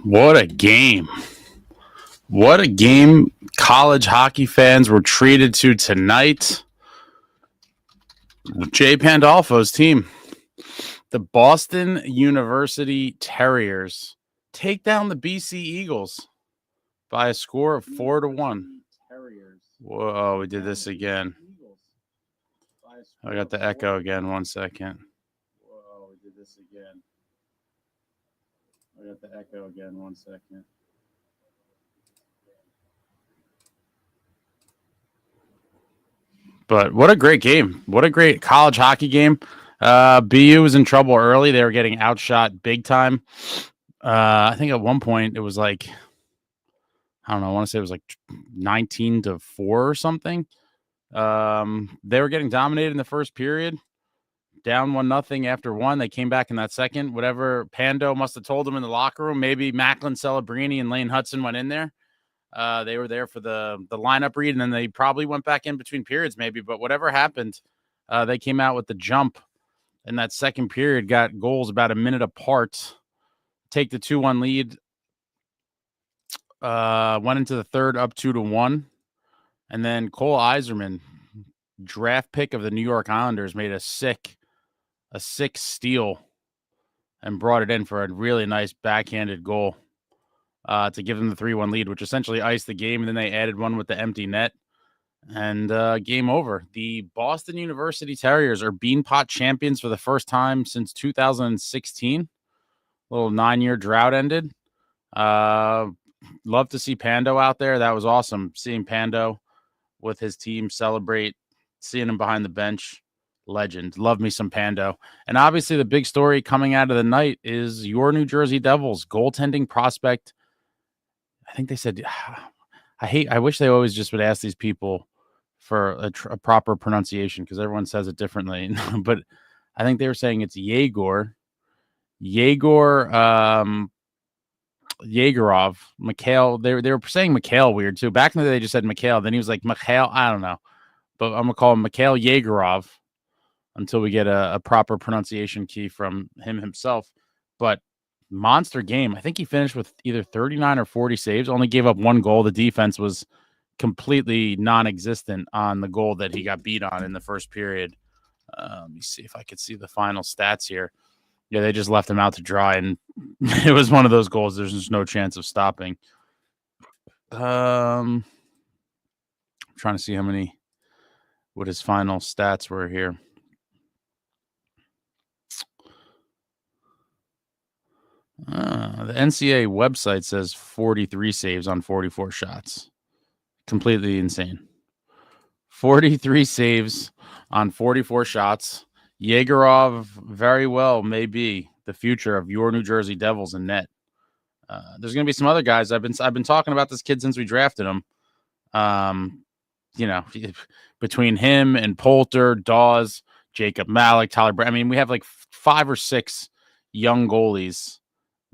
What a game. What a game college hockey fans were treated to tonight. Jay Pandolfo's team, the Boston University Terriers, take down the BC Eagles by a score of 4-1. Whoa, we did this again. I got the echo again. 1 second. Whoa, we did this again. I got the echo again. 1 second. But what a great game. What a great college hockey game. BU was in trouble early. They were getting outshot big time. I think at one point it was like, I don't know, I want to say it was like 19-4 or something. They were getting dominated in the first period. Down 1-0 after one. They came back in that second. Whatever Pando must have told them in the locker room. Maybe Macklin Celebrini and Lane Hudson went in there. They were there for the lineup read, and then they probably went back in between periods maybe. But whatever happened, they came out with the jump in that second period, got goals about a minute apart, take the 2-1 lead, went into the third up 2-1. And then Cole Iserman, draft pick of the New York Islanders, made a sick steal and brought it in for a really nice backhanded goal to give them the 3-1 lead, which essentially iced the game. And then they added one with the empty net, and game over. The Boston University Terriers are Beanpot champions for the first time since 2016. A little 9-year drought ended. Love to see Pando out there. That was awesome seeing Pando with his team celebrate, seeing him behind the bench. Legend. Love me some Pando. And obviously the big story coming out of the night is your New Jersey Devils goaltending prospect. I think they said, I wish they always just would ask these people for a proper pronunciation because everyone says it differently. But I think they were saying it's Yegorov, Mikhail. They were saying Mikhail weird too. Back in the day, they just said Mikhail. Then he was like Mikhail. I don't know, but I'm gonna call him Mikhail Yegorov until we get a proper pronunciation key from him himself. But monster game. I think he finished with either 39 or 40 saves. Only gave up one goal. The defense was completely non-existent on the goal that he got beat on in the first period. Let me see if I could see the final stats here. Yeah, they just left him out to dry, and it was one of those goals there's just no chance of stopping. I'm trying to see what his final stats were here. The NCAA website says 43 saves on 44 shots. Completely insane. 43 saves on 44 shots. Yegorov very well may be the future of your New Jersey Devils in net. There's going to be some other guys. I've been talking about this kid since we drafted him. Between him and Poulter, Dawes, Jacob Malik, Tyler Brown. I mean, we have like 5 or 6 young goalies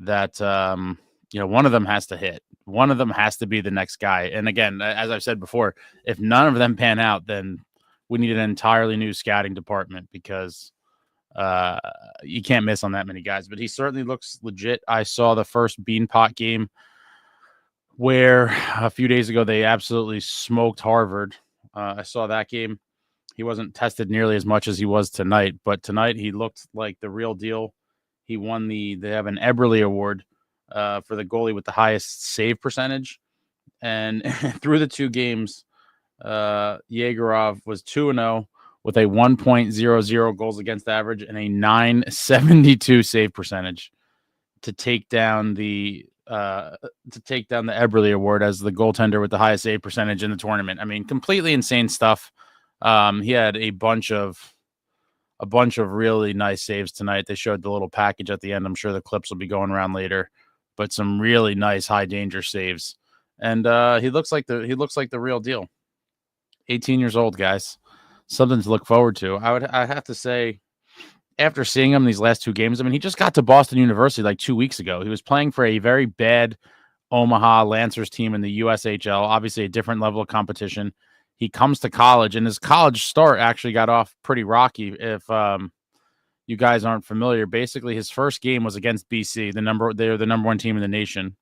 that one of them has to hit. One of them has to be the next guy. And again, as I've said before, if none of them pan out, then we need an entirely new scouting department because you can't miss on that many guys. But he certainly looks legit. I saw the first Beanpot game where a few days ago they absolutely smoked Harvard. I saw that game. He wasn't tested nearly as much as he was tonight, but tonight he looked like the real deal. He won they have an Eberle Award for the goalie with the highest save percentage. And through the 2 games, Yegorov was 2-0 with a 1.00 goals against average and a 972 save percentage to take down the Eberle Award as the goaltender with the highest save percentage in the tournament. I mean, completely insane stuff. He had a bunch of really nice saves tonight. They showed the little package at the end. I'm sure the clips will be going around later, but some really nice high danger saves. And he looks like the real deal. 18 years old, guys. Something to look forward to. I have to say, after seeing him these last 2 games, I mean, he just got to Boston University like 2 weeks ago. He was playing for a very bad Omaha Lancers team in the USHL, obviously a different level of competition. He comes to college, and his college start actually got off pretty rocky. If you guys aren't familiar, basically his first game was against BC. They're the number one team in the nation.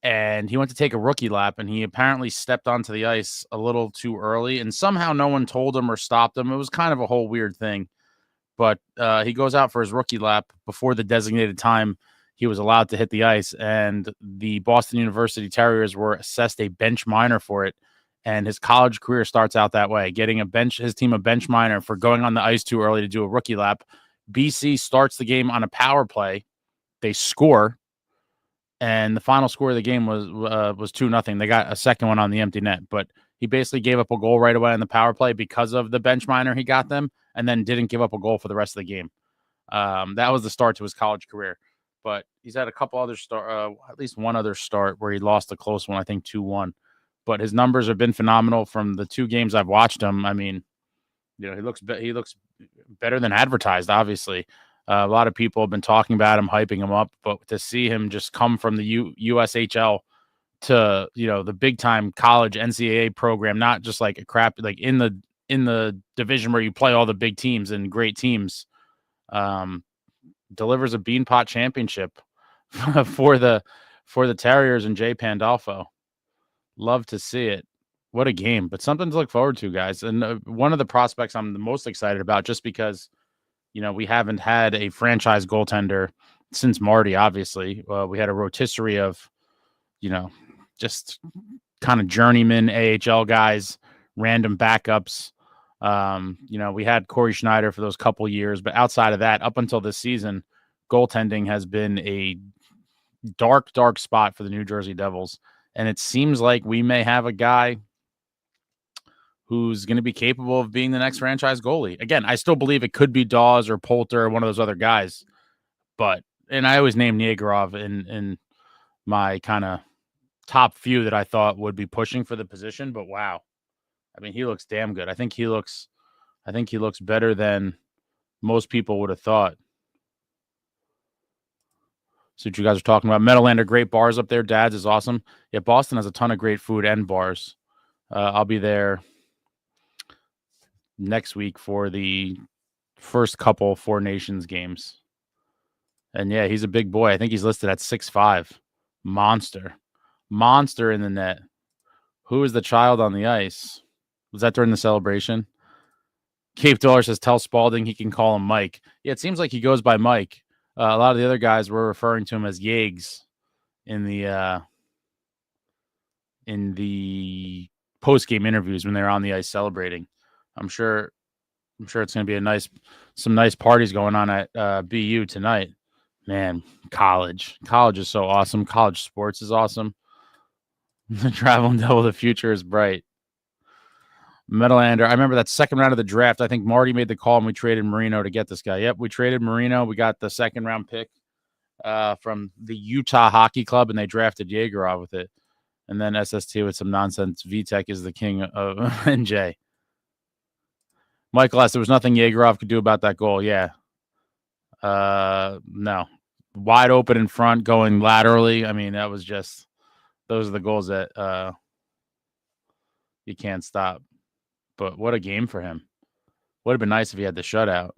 And he went to take a rookie lap, and he apparently stepped onto the ice a little too early, and somehow no one told him or stopped him. It was kind of a whole weird thing. But he goes out for his rookie lap before the designated time he was allowed to hit the ice, and the Boston University Terriers were assessed a bench minor for it. And his college career starts out that way, getting his team a bench minor for going on the ice too early to do a rookie lap. BC starts the game on a power play. They score, and the final score of the game was 2-0. They got a second one on the empty net, but he basically gave up a goal right away on the power play because of the bench minor he got them, and then didn't give up a goal for the rest of the game. That was the start to his college career. But he's had a couple other at least one other start where he lost a close one, I think 2-1. But his numbers have been phenomenal from the 2 games I've watched him. I mean, he looks better than advertised, obviously. A lot of people have been talking about him, hyping him up, but to see him just come from the USHL to, the big time college NCAA program, not just like a crap, like in the division where you play all the big teams and great teams, delivers a Beanpot championship for the Terriers and Jay Pandolfo. Love to see it. What a game, but something to look forward to, guys. And one of the prospects I'm the most excited about, just because, we haven't had a franchise goaltender since Marty, obviously. We had a rotisserie of, just kind of journeyman AHL guys, random backups. We had Corey Schneider for those couple years, but outside of that, up until this season, goaltending has been a dark, dark spot for the New Jersey Devils. And it seems like we may have a guy who's going to be capable of being the next franchise goalie. Again, I still believe it could be Dawes or Poulter or one of those other guys. And I always named Yegorov in my kind of top few that I thought would be pushing for the position. But wow, I mean, he looks damn good. I think he looks better than most people would have thought. See what you guys are talking about. Meadowlander, great bars up there. Dad's is awesome. Yeah, Boston has a ton of great food and bars. I'll be there next week for the first couple Four Nations games. And yeah, he's a big boy. I think he's listed at 6'5". Monster in the net. Who is the child on the ice? Was that during the celebration? Cape Dollar says, tell Spalding he can call him Mike. Yeah, it seems like he goes by Mike. A lot of the other guys were referring to him as Yegs in the post-game interviews when they're on the ice celebrating. I'm sure it's going to be some nice parties going on at BU tonight. Man, college is so awesome. College sports is awesome. The traveling devil, the future is bright. Meadowlander, I remember that second round of the draft. I think Marty made the call and we traded Marino to get this guy. Yep, we traded Marino. We got the second round pick from the Utah Hockey Club, and they drafted Yegorov with it. And then SST with some nonsense. VTech is the king of NJ. Michael asked, there was nothing Yegorov could do about that goal. Yeah. No. Wide open in front, going laterally. I mean, that was just, those are the goals that you can't stop. But what a game for him. Would have been nice if he had the shutout.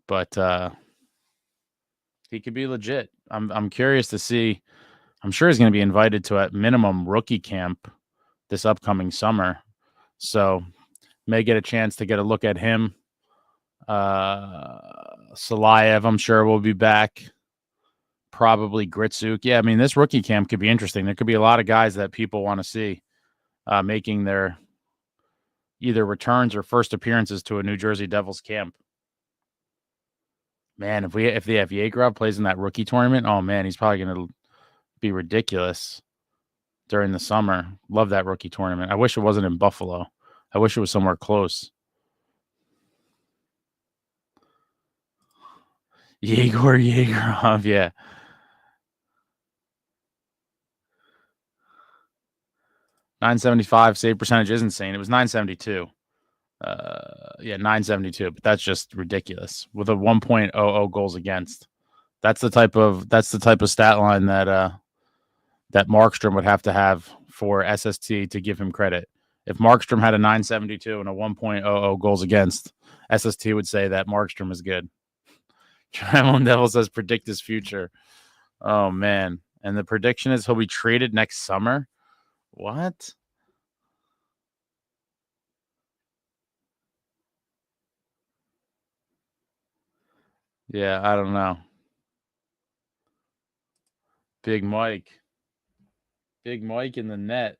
But he could be legit. I'm curious to see. I'm sure he's going to be invited to at minimum rookie camp this upcoming summer. So may get a chance to get a look at him. Salayev, I'm sure, will be back. Probably Gritsuk. Yeah, I mean, this rookie camp could be interesting. There could be a lot of guys that people want to see making their either returns or first appearances to a New Jersey Devils camp. Man, if they have Yegorov plays in that rookie tournament, oh man, he's probably going to be ridiculous during the summer. Love that rookie tournament. I wish it wasn't in Buffalo. I wish it was somewhere close. Yegorov, yeah. .975 save percentage is insane. It was .972. 972, but that's just ridiculous with a 1.00 goals against. That's the type of stat line that Markstrom would have to have for SST to give him credit. If Markstrom had a .972 and a 1.00 goals against, SST would say that Markstrom is good. Tramon Devil says predict his future. Oh, man. And the prediction is he'll be traded next summer. What? Yeah, I don't know. Big Mike. Big Mike in the net.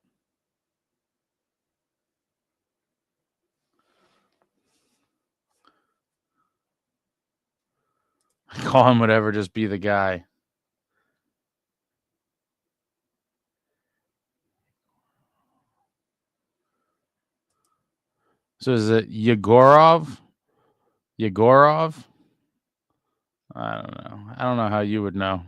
Call him whatever, just be the guy. So is it Yegorov? Yegorov? I don't know. I don't know how you would know.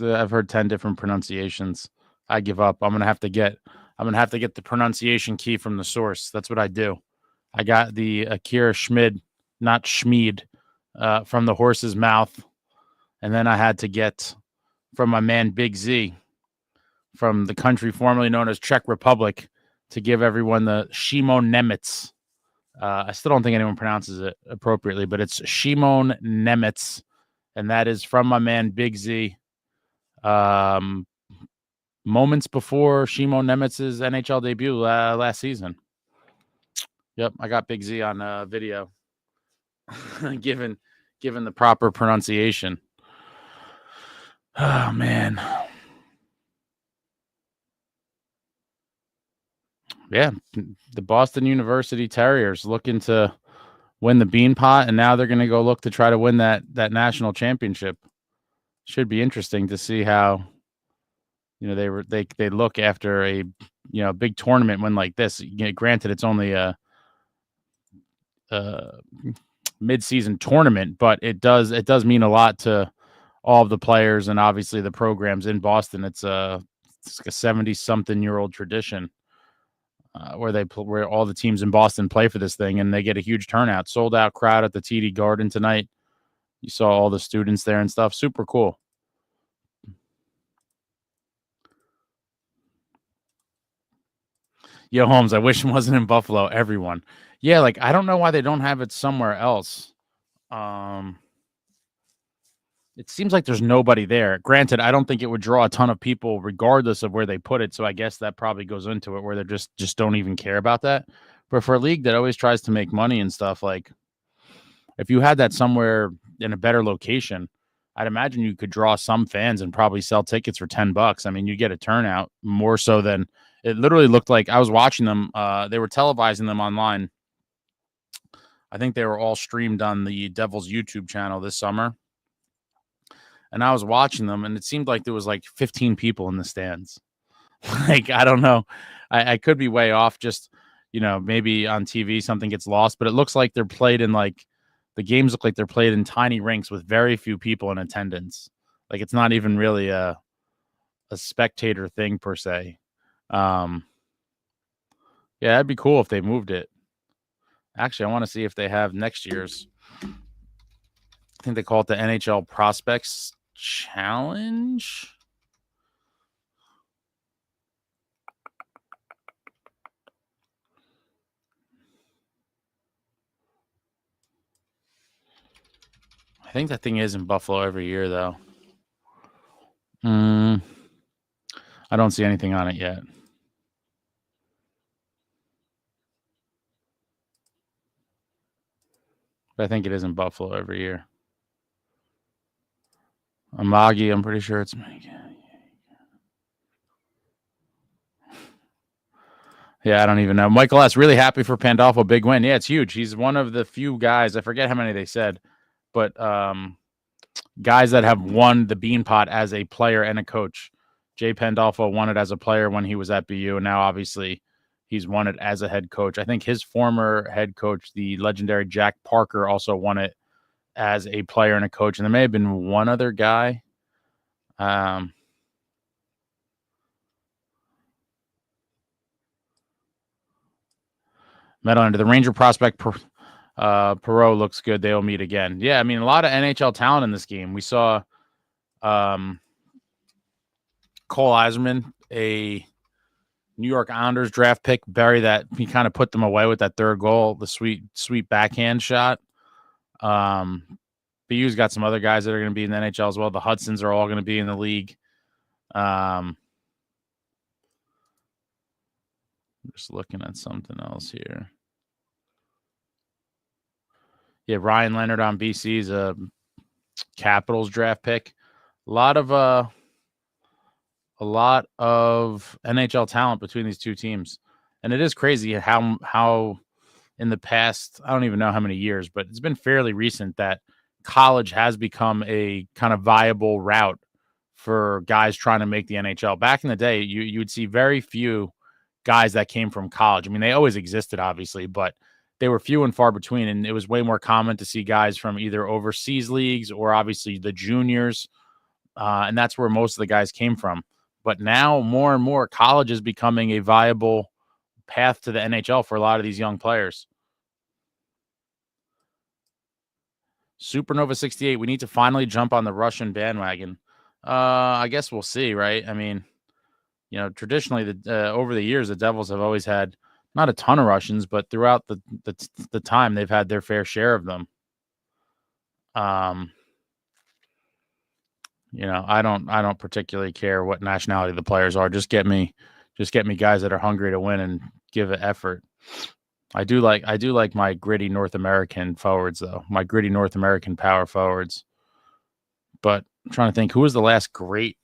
I've heard 10 different pronunciations. I give up. I'm gonna have to get the pronunciation key from the source. That's what I do. I got the Akira Schmid, not Schmid, from the horse's mouth, and then I had to get from my man Big Z from the country formerly known as Czech Republic to give everyone the Shimon Nemitz. I still don't think anyone pronounces it appropriately, but it's Shimon Nemitz, and that is from my man Big Z. Moments before Shimon Nemitz's NHL debut last season. Yep, I got Big Z on video, given the proper pronunciation. Oh, man. Yeah, the Boston University Terriers looking to win the Beanpot, and now they're going to go look to try to win that national championship. Should be interesting to see how, they look after a big tournament win like this. Granted, it's only a mid-season tournament, but it does mean a lot to all of the players and obviously the programs in Boston. It's like a 70-something-year-old tradition where all the teams in Boston play for this thing, and they get a huge turnout. Sold out crowd at the TD Garden tonight. You saw all the students there and stuff. Super cool. Yo, Holmes, I wish it wasn't in Buffalo. Everyone. Yeah, like I don't know why they don't have it somewhere else. It seems like there's nobody there. Granted, I don't think it would draw a ton of people regardless of where they put it. So I guess that probably goes into it where they just don't even care about that. But for a league that always tries to make money and stuff, like if you had that somewhere in a better location, I'd imagine you could draw some fans and probably sell tickets for $10. I mean, you get a turnout more so than it literally looked like. I was watching them. They were televising them online. I think they were all streamed on the Devils YouTube channel this summer. And I was watching them, and it seemed like there was like 15 people in the stands. Like, I don't know. I could be way off. Just, maybe on TV something gets lost, but it looks like they're played in the games look like they're played in tiny rinks with very few people in attendance. Like it's not even really a spectator thing per se. Yeah, that'd be cool if they moved it. Actually, I want to see if they have next year's. I think they call it the NHL Prospects Challenge. I think that thing is in Buffalo every year, though. I don't see anything on it yet. But I think it is in Buffalo every year. Amagi, I'm pretty sure it's. Yeah, I don't even know. Michael S. really happy for Pandolfo. Big win. Yeah, it's huge. He's one of the few guys. I forget how many they said, but guys that have won the Beanpot as a player and a coach. Jay Pandolfo won it as a player when he was at BU, and now obviously he's won it as a head coach. I think his former head coach, the legendary Jack Parker, also won it as a player and a coach. And there may have been one other guy. Medal under the Ranger prospect Perot looks good. They'll meet again. Yeah, I mean, a lot of NHL talent in this game. We saw Cole Eiserman, a New York Islanders draft pick, Barry, that he kind of put them away with that third goal, the sweet backhand shot. BU's got some other guys that are going to be in the NHL as well. The Hudsons are all going to be in the league. Just looking at something else here. Yeah, Ryan Leonard on BC's a Capitals draft pick. A lot of NHL talent between these two teams. And it is crazy how in the past, I don't even know how many years, but it's been fairly recent that college has become a kind of viable route for guys trying to make the NHL. Back in the day, you would see very few guys that came from college. I mean, they always existed, obviously, but they were few and far between, and it was way more common to see guys from either overseas leagues or obviously the juniors, and that's where most of the guys came from. But now more and more college is becoming a viable path to the NHL for a lot of these young players. Supernova 68, we need to finally jump on the Russian bandwagon. I guess we'll see, right? I mean, you know, traditionally, over the years, the Devils have always had not a ton of Russians, but throughout the time, they've had their fair share of them. You know, I don't particularly care what nationality the players are. Just get me guys that are hungry to win and give it effort. I do like my gritty North American forwards, though. My gritty North American power forwards. But I'm trying to think, who was the last great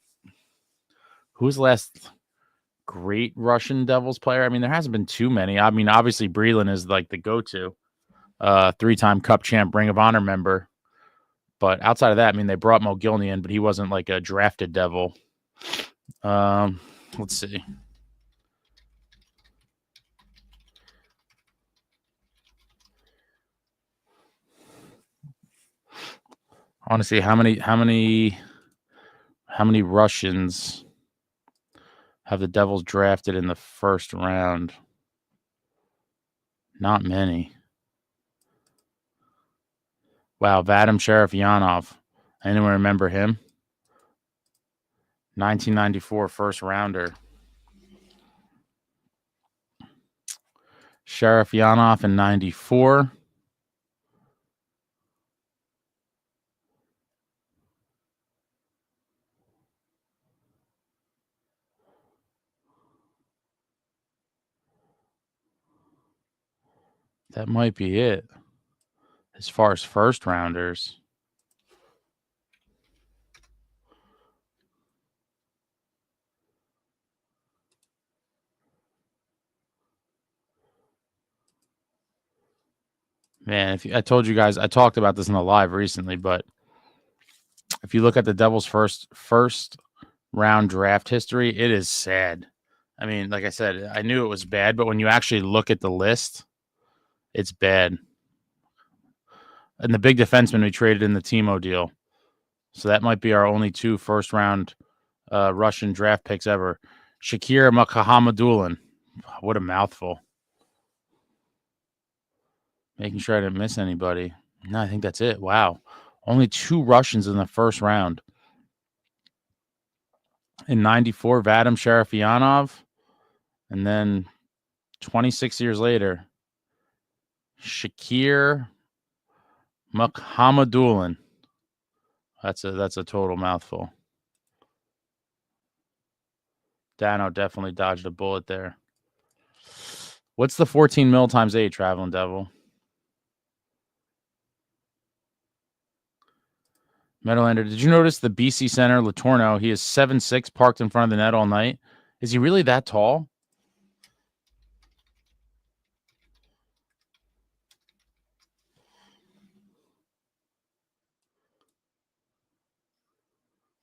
Russian Devils player? I mean, there hasn't been too many. I mean, obviously Breland is like the go-to, 3-time Cup champ, Ring of Honor member. But outside of that, I mean, they brought Mogilny in, but he wasn't like a drafted Devil. Let's see. I want to see how many Russians have the Devils drafted in the first round. Not many. Wow, Vadim Sharafyanov. Anyone remember him? 1994 first rounder. Sharafyanov in 94. That might be it. As far as first rounders. Man, I told you guys, I talked about this in the live recently, but if you look at the Devils' first round draft history, it is sad. I mean, like I said, I knew it was bad, but when you actually look at the list, it's bad. And the big defenseman we traded in the Timo deal. So that might be our only 2 first-round Russian draft picks ever. Shakir Makhamadulin. What a mouthful. Making sure I didn't miss anybody. No, I think that's it. Wow. Only 2 Russians in the first round. In 94, Vadim Sharafyanov. And then 26 years later, Shakir Makhamadulin. That's a total mouthful. Dano definitely dodged a bullet there. What's the 14 mil times 8, Traveling Devil? Meadowlander, did you notice the BC center, Latorno? He is 7'6", parked in front of the net all night. Is he really that tall?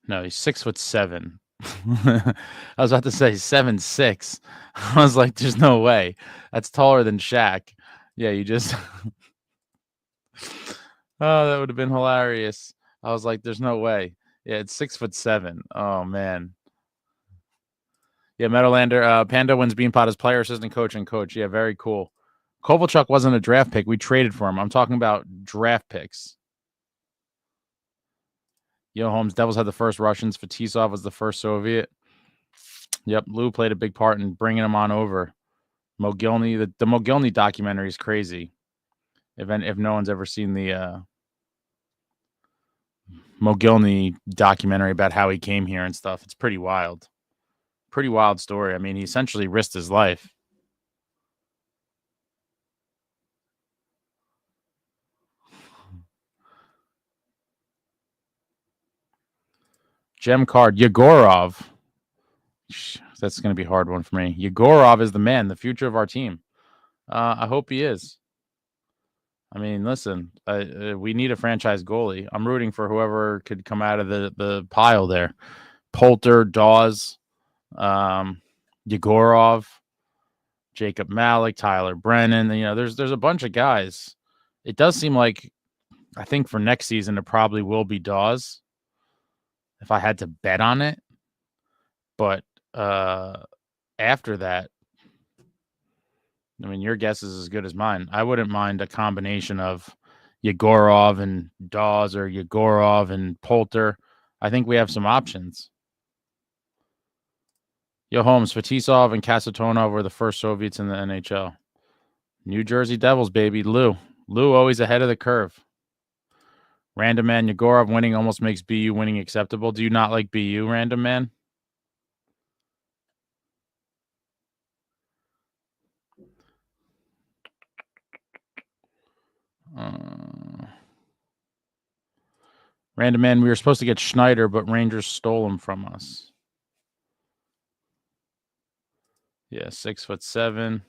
No, he's 6'7". I was about to say 7'6". I was like, there's no way. That's taller than Shaq. Yeah, you just oh, that would have been hilarious. I was like, there's no way. Yeah, it's 6'7". Oh man. Yeah, Meadowlander. Panda wins Beanpot as player, assistant coach, and coach. Yeah, very cool. Kovalchuk wasn't a draft pick. We traded for him. I'm talking about draft picks. Yo, Holmes, Devils had the first Russians. Fetisov was the first Soviet. Yep, Lou played a big part in bringing him on over. Mogilny, the Mogilny documentary is crazy. If no one's ever seen the Mogilny documentary about how he came here and stuff, it's pretty wild. Pretty wild story. I mean, he essentially risked his life. Gem card, Yegorov. That's going to be a hard one for me. Yegorov is the man, the future of our team. I hope he is. I mean, listen, we need a franchise goalie. I'm rooting for whoever could come out of the pile there. Poulter, Dawes, Yegorov, Jacob Malik, Tyler Brennan. You know, there's a bunch of guys. It does seem like, I think for next season, it probably will be Dawes if I had to bet on it. But after that, I mean, your guess is as good as mine. I wouldn't mind a combination of Yegorov and Dawes or Yegorov and Poulter. I think we have some options. Yo, Holmes, Fetisov and Kasatonov were the first Soviets in the NHL. New Jersey Devils, baby. Lou always ahead of the curve. Random Man, Yegorov winning almost makes BU winning acceptable. Do you not like BU, Random Man? Random Man, we were supposed to get Schneider, but Rangers stole him from us. Yeah, 6'7".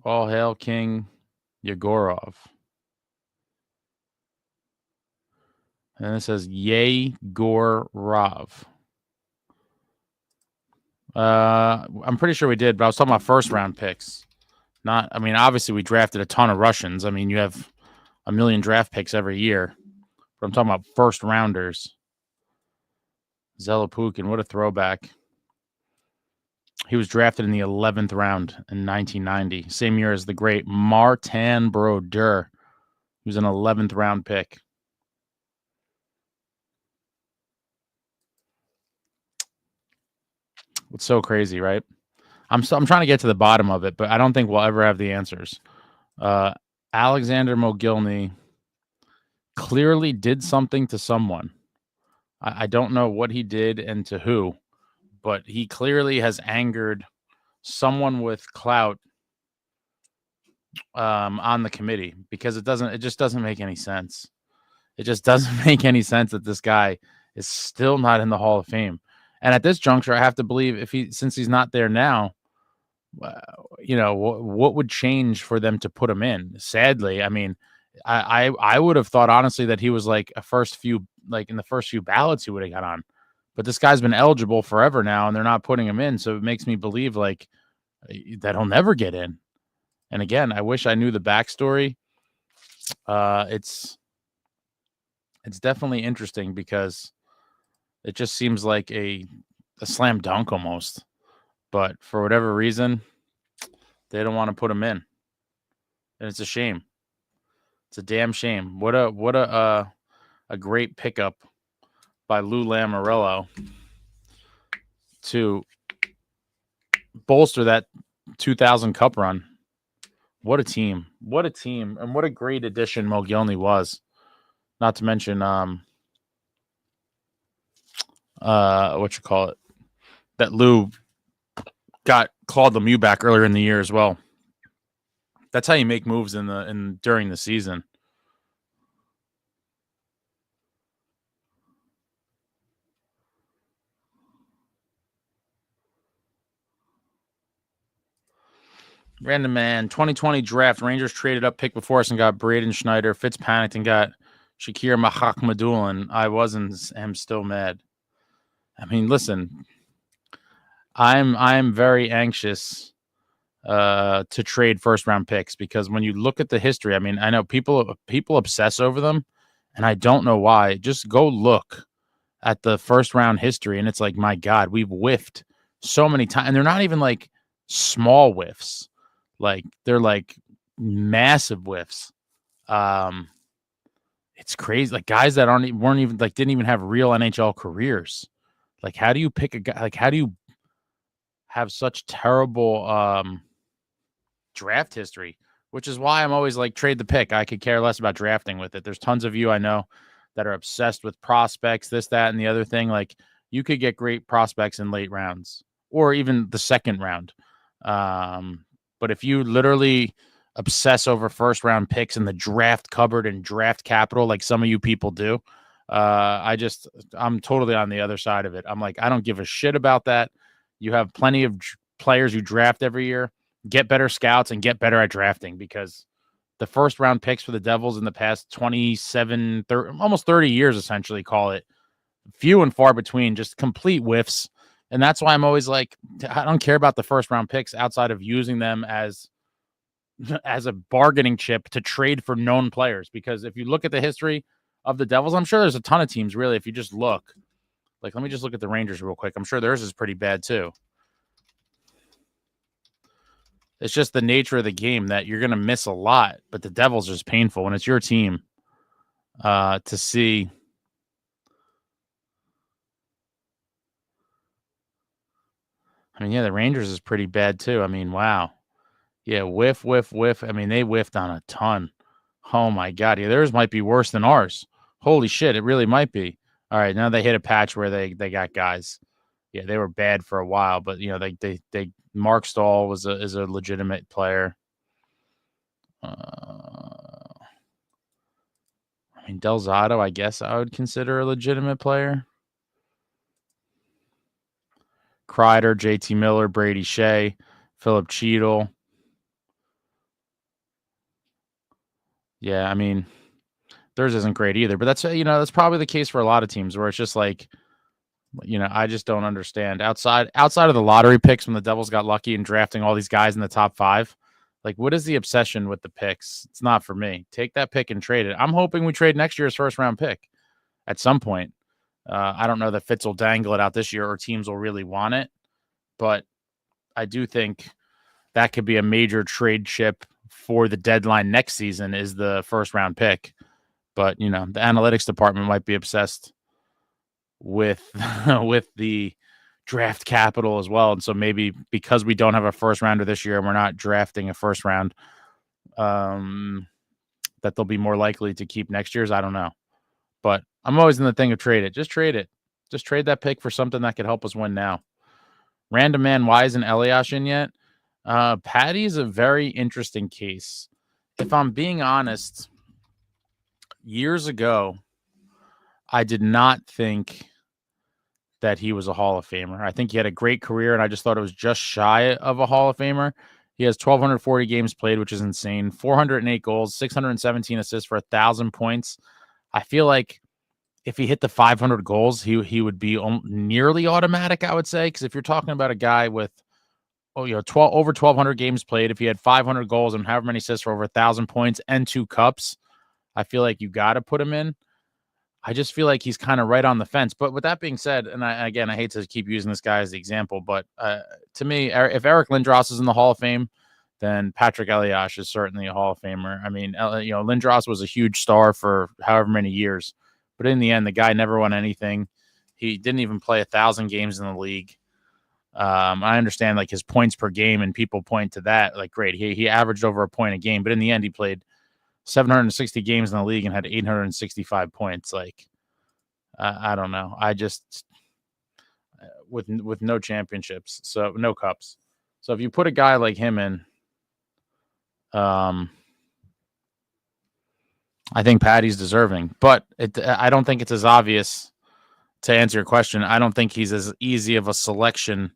All hail King Yegorov. And it says Yegorov. I'm pretty sure we did, but I was talking about first round picks. I mean, obviously we drafted a ton of Russians. I mean, you have a million draft picks every year. But I'm talking about first rounders. Zelapukin, what a throwback. He was drafted in the 11th round in 1990, same year as the great Martin Brodeur. He was an 11th round pick. It's so crazy, right? I'm trying to get to the bottom of it, but I don't think we'll ever have the answers. Alexander Mogilny clearly did something to someone. I don't know what he did and to who, but he clearly has angered someone with clout on the committee, because it just doesn't make any sense. It just doesn't make any sense that this guy is still not in the Hall of Fame. And at this juncture, I have to believe since he's not there now, you know, what would change for them to put him in? Sadly, I mean, I would have thought honestly that he was like in the first few ballots he would have got on, but this guy's been eligible forever now, and they're not putting him in, so it makes me believe like that he'll never get in. And again, I wish I knew the backstory. It's definitely interesting because it just seems like a slam dunk almost. But for whatever reason, they don't want to put him in. And it's a shame. It's a damn shame. What a great pickup by Lou Lamoriello to bolster that 2000 Cup run. What a team. What a team. And what a great addition Mogilny was. Not to mention that Lou got Claude Lemieux back earlier in the year as well. That's how you make moves during the season. Random Man, 2020 draft. Rangers traded up pick before us and got Braden Schneider. Fitz panicked and got Shakir Mahakmadulin. I am still mad. I mean, listen, I'm very anxious to trade first round picks, because when you look at the history, I mean, I know people obsess over them, and I don't know why. Just go look at the first round history, and it's like, my God, we've whiffed so many times, and they're not even like small whiffs. Like, they're like massive whiffs. It's crazy. Like guys that weren't even like didn't even have real NHL careers. Like, how do you pick a guy? Like, how do you have such terrible draft history? Which is why I'm always like, trade the pick. I could care less about drafting with it. There's tons of you I know that are obsessed with prospects, this, that, and the other thing. Like, you could get great prospects in late rounds or even the second round. But if you literally obsess over first round picks in the draft cupboard and draft capital, like some of you people do, I'm totally on the other side of it. I'm like, I don't give a shit about that. You have plenty of players you draft every year. Get better scouts and get better at drafting, because the first round picks for the Devils in the past 27, 30, almost 30 years, essentially, call it, few and far between, just complete whiffs. And that's why I'm always like, I don't care about the first round picks outside of using them as a bargaining chip to trade for known players. Because if you look at the history of the Devils, I'm sure there's a ton of teams, really, if you just look. Like, let me just look at the Rangers real quick. I'm sure theirs is pretty bad too. It's just the nature of the game that you're going to miss a lot, but the Devils are just painful when it's your team to see. I mean, yeah, the Rangers is pretty bad too. I mean, wow. Yeah, whiff. I mean, they whiffed on a ton. Oh my God. Yeah, theirs might be worse than ours. Holy shit, it really might be. All right, now they hit a patch where they got guys. Yeah, they were bad for a while, but you know, they Mark Stahl is a legitimate player. I mean, Del Zotto, I guess I would consider a legitimate player. Kreider, JT Miller, Brady Shea, Philip Cheadle. Yeah, I mean, theirs isn't great either, but that's probably the case for a lot of teams where it's just like, I just don't understand. Outside of the lottery picks, when the Devils got lucky in drafting all these guys in the top 5, like, what is the obsession with the picks? It's not for me. Take that pick and trade it. I'm hoping we trade next year's first round pick at some point. I don't know that Fitz will dangle it out this year or teams will really want it, but I do think that could be a major trade chip for the deadline next season, is the first round pick. But, the analytics department might be obsessed with with the draft capital as well. And so maybe because we don't have a first rounder this year and we're not drafting a first round, that they'll be more likely to keep next year's. I don't know. But I'm always in the thing of trade it. Just trade it. Just trade that pick for something that could help us win now. Random man, why isn't Elias in yet? Patty's a very interesting case. If I'm being honest, years ago, I did not think that he was a Hall of Famer. I think he had a great career, and I just thought it was just shy of a Hall of Famer. He has 1,240 games played, which is insane. 408 goals, 617 assists for 1,000 points. I feel like if he hit the 500 goals, he would be nearly automatic, I would say, because if you're talking about a guy with over 1,200 games played, if he had 500 goals and however many assists for over 1,000 points and 2 cups, I feel like you got to put him in. I just feel like he's kind of right on the fence. But with that being said, and I hate to keep using this guy as the example, but to me, if Eric Lindros is in the Hall of Fame, then Patrick Elias is certainly a Hall of Famer. I mean, Lindros was a huge star for however many years, but in the end, the guy never won anything. He didn't even play 1,000 games in the league. I understand like his points per game, and people point to that. Like, great, he averaged over a point a game, but in the end, he played 760 games in the league and had 865 points. Like, I don't know. I just with no championships, so no cups. So if you put a guy like him in, I think Patty's deserving, but I don't think it's as obvious. To answer your question, I don't think he's as easy of a selection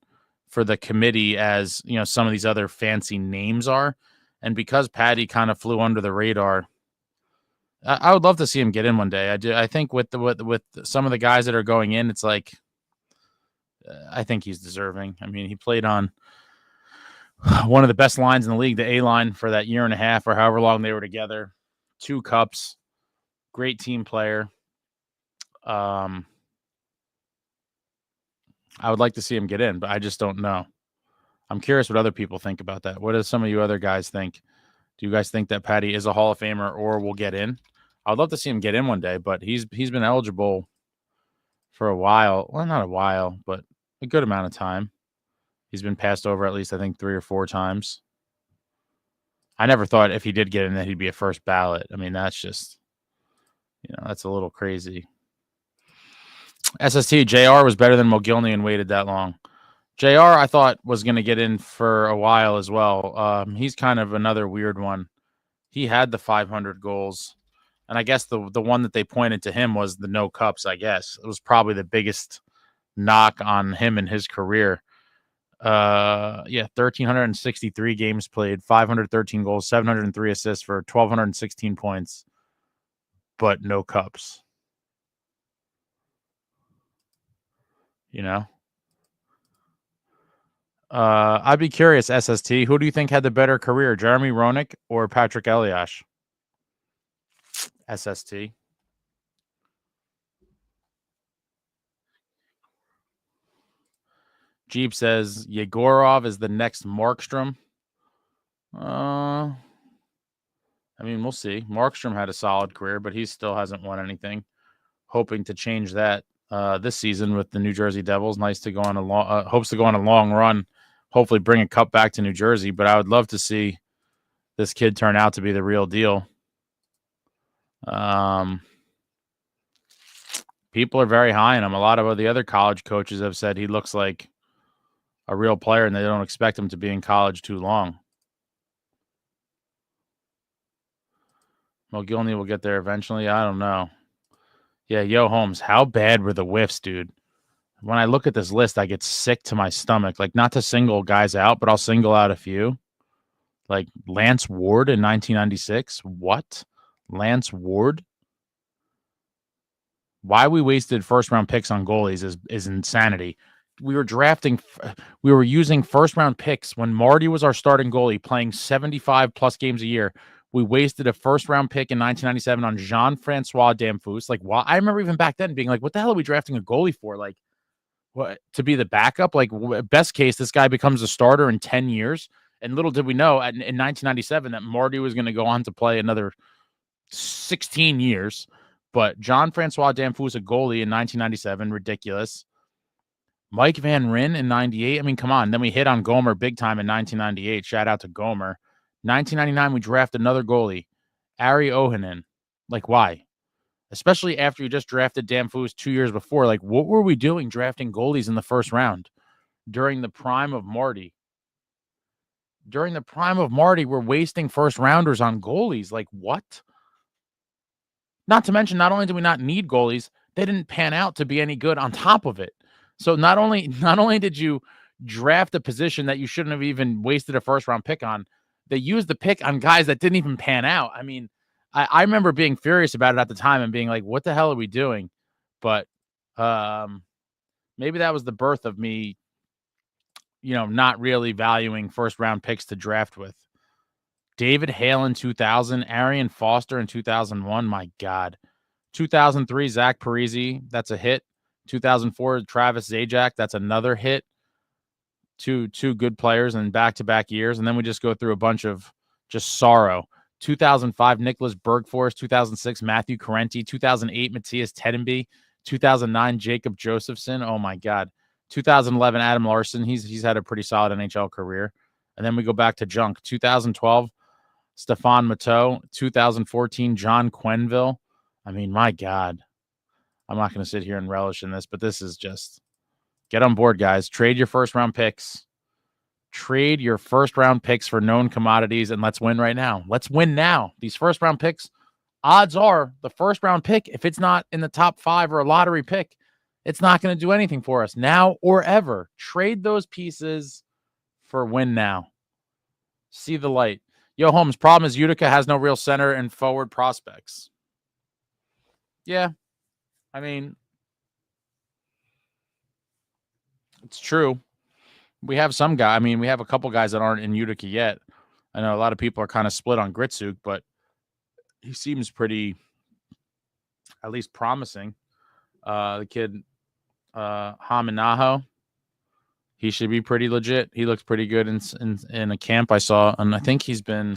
for the committee as some of these other fancy names are. And because Patty kind of flew under the radar, I would love to see him get in one day. I do. I think with some of the guys that are going in, it's like I think he's deserving. I mean, he played on one of the best lines in the league, the A line, for that year and a half or however long they were together. 2 cups, great team player. I would like to see him get in, but I just don't know. I'm curious what other people think about that. What do some of you other guys think? Do you guys think that Patty is a Hall of Famer or will get in? I'd love to see him get in one day, but he's been eligible for a while. Well, not a while, but a good amount of time. He's been passed over at least, I think, 3 or 4 times. I never thought if he did get in that he'd be a first ballot. I mean, that's just, that's a little crazy. SST, JR was better than Mogilny and waited that long. JR, I thought, was going to get in for a while as well. He's kind of another weird one. He had the 500 goals. And I guess the one that they pointed to him was the no cups, I guess. It was probably the biggest knock on him in his career. 1,363 games played, 513 goals, 703 assists for 1,216 points, but no cups. I'd be curious, SST, who do you think had the better career, Jeremy Roenick or Patrick Elias? SST. Jeep says Yegorov is the next Markstrom. I mean, we'll see. Markstrom had a solid career, but he still hasn't won anything. Hoping to change that this season with the New Jersey Devils. Nice to go on hopes to go on a long run. Hopefully bring a cup back to New Jersey, but I would love to see this kid turn out to be the real deal. People are very high on him. A lot of the other college coaches have said he looks like a real player, and they don't expect him to be in college too long. Mogilny will get there eventually. I don't know. Yeah, Yo Holmes, how bad were the whiffs, dude? When I look at this list, I get sick to my stomach. Like, not to single guys out, but I'll single out a few. Like Lance Ward in 1996. What? Lance Ward? Why we wasted first-round picks on goalies is insanity. We were using first-round picks when Marty was our starting goalie, playing 75-plus games a year. We wasted a first-round pick in 1997 on Jean-Francois Damphousse. Like, why? I remember even back then being like, what the hell are we drafting a goalie for? Like, what, to be the backup? Like, best case, this guy becomes a starter in 10 years. And little did we know in 1997 that Marty was going to go on to play another 16 years. But Jean-Francois Damphousse, a goalie in 1997, ridiculous. Mike Van Ryn in 98. I mean, come on. Then we hit on Gomer big time in 1998. Shout out to Gomer. 1999, we draft another goalie, Ari Ohanen. Like, why? Especially after you just drafted Damphousse 2 years before. Like, what were we doing drafting goalies in the first round during the prime of Marty? During the prime of Marty, we're wasting first rounders on goalies. Like, what? Not to mention, not only do we not need goalies, they didn't pan out to be any good on top of it. So not only did you draft a position that you shouldn't have even wasted a first-round pick on, they used the pick on guys that didn't even pan out. I mean, I remember being furious about it at the time and being like, what the hell are we doing? But maybe that was the birth of me, not really valuing first-round picks to draft with. David Hale in 2000, Arian Foster in 2001. My God. 2003, Zach Parise. That's a hit. 2004, Travis Zajac. That's another hit. Two good players in back-to-back years. And then we just go through a bunch of just sorrow. 2005, Nicholas Bergforce. 2006, Matthew Carenti. 2008, Matthias Tedenby. 2009, Jacob Josephson. Oh, my God. 2011, Adam Larson. He's had a pretty solid NHL career. And then we go back to junk. 2012, Stephane Matteau. 2014, John Quenneville. I mean, my God. I'm not going to sit here and relish in this, but this is just get on board, guys. Trade your first-round picks. Trade your first-round picks for known commodities, and let's win right now. Let's win now. These first-round picks, odds are the first-round pick, if it's not in the top 5 or a lottery pick, it's not going to do anything for us now or ever. Trade those pieces for win now. See the light. Yo, Holmes, problem is Utica has no real center and forward prospects. Yeah. I mean, it's true. We have some guy. I mean, we have a couple guys that aren't in Utica yet. I know a lot of people are kind of split on Gritsuk, but he seems pretty, at least promising. The kid, Haminaho, he should be pretty legit. He looks pretty good in a camp I saw, and I think he's been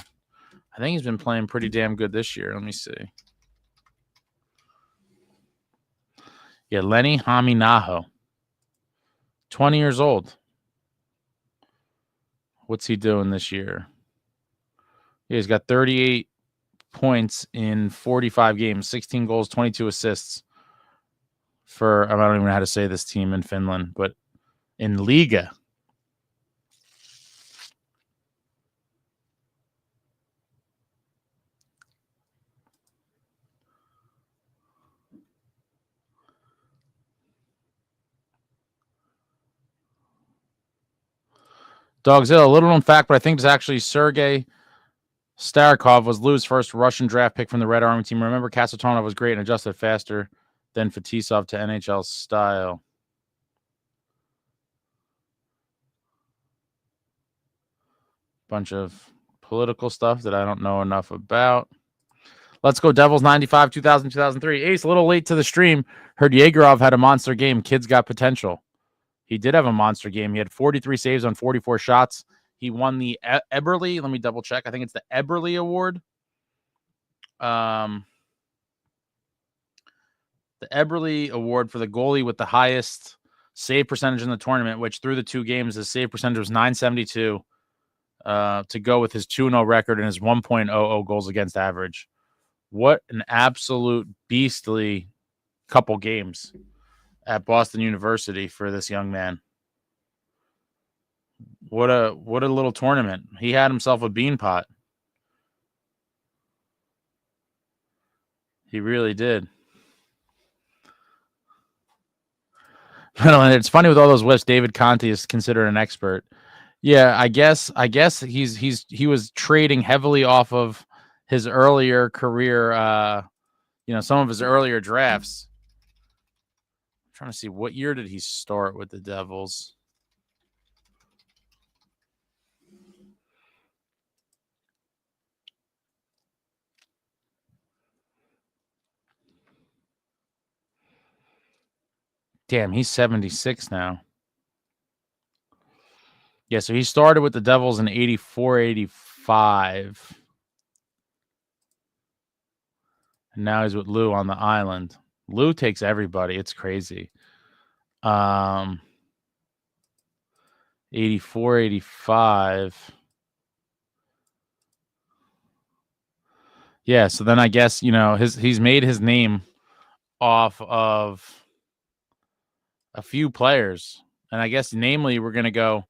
playing pretty damn good this year. Let me see. Yeah, Lenny Haminaho. 20 years old. What's he doing this year? Yeah, he's got 38 points in 45 games, 16 goals, 22 assists for, I don't even know how to say this team in Finland, but in Liga. Dogzilla, a little known fact, but I think it's actually Sergei Starikov was Lou's first Russian draft pick from the Red Army team. Remember, Kasatonov was great and adjusted faster than Fetisov to NHL style. Bunch of political stuff that I don't know enough about. Let's go Devils 95, 2000, 2003. Ace, a little late to the stream. Heard Yegorov had a monster game. Kid's got potential. He did have a monster game. He had 43 saves on 44 shots. He won the Eberle. Let me double check. I think it's the Eberle Award. The Eberle Award for the goalie with the highest save percentage in the tournament, which through the 2 games, his save percentage was .972 to go with his 2-0 record and his 1.00 goals against average. What an absolute beastly couple games at Boston University for this young man. What a little tournament. He had himself a Beanpot. He really did. It's funny with all those whiffs. David Conti is considered an expert. Yeah, I guess he was trading heavily off of his earlier career, some of his earlier drafts. I'm trying to see, what year did he start with the Devils? Damn, he's 76 now. Yeah, so he started with the Devils in 84, 85. And now he's with Lou on the island. Lou takes everybody. It's crazy. 84, 85. Yeah, so then I guess, he's made his name off of a few players. And I guess, namely, we're going to go,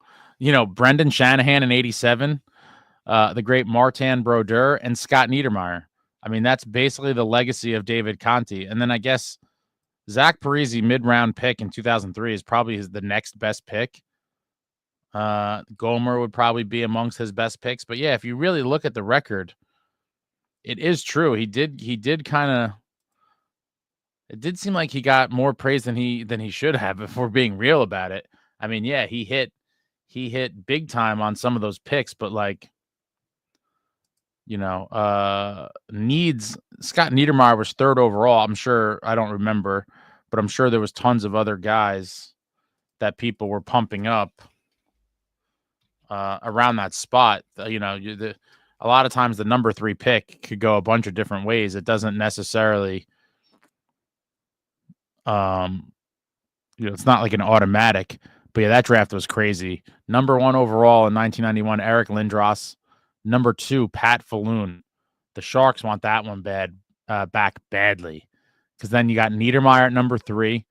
Brendan Shanahan in 87, the great Martin Brodeur, and Scott Niedermayer. I mean, that's basically the legacy of David Conti. And then I guess Zach Parise, mid-round pick in 2003, is probably the next best pick. Gomer would probably be amongst his best picks. But yeah, if you really look at the record, it is true. He did kind of. It did seem like he got more praise than he should have, if we're being real about it. I mean, yeah, he hit big time on some of those picks, but Scott Niedermayer was 3rd overall. I'm sure, I don't remember, but I'm sure there was tons of other guys that people were pumping up around that spot. A lot of times the number 3 pick could go a bunch of different ways. It doesn't necessarily, it's not like an automatic. But yeah, that draft was crazy. Number 1 overall in 1991, Eric Lindros. Number 2, Pat Falloon. The Sharks want that one back badly, because then you got Niedermayer at number 3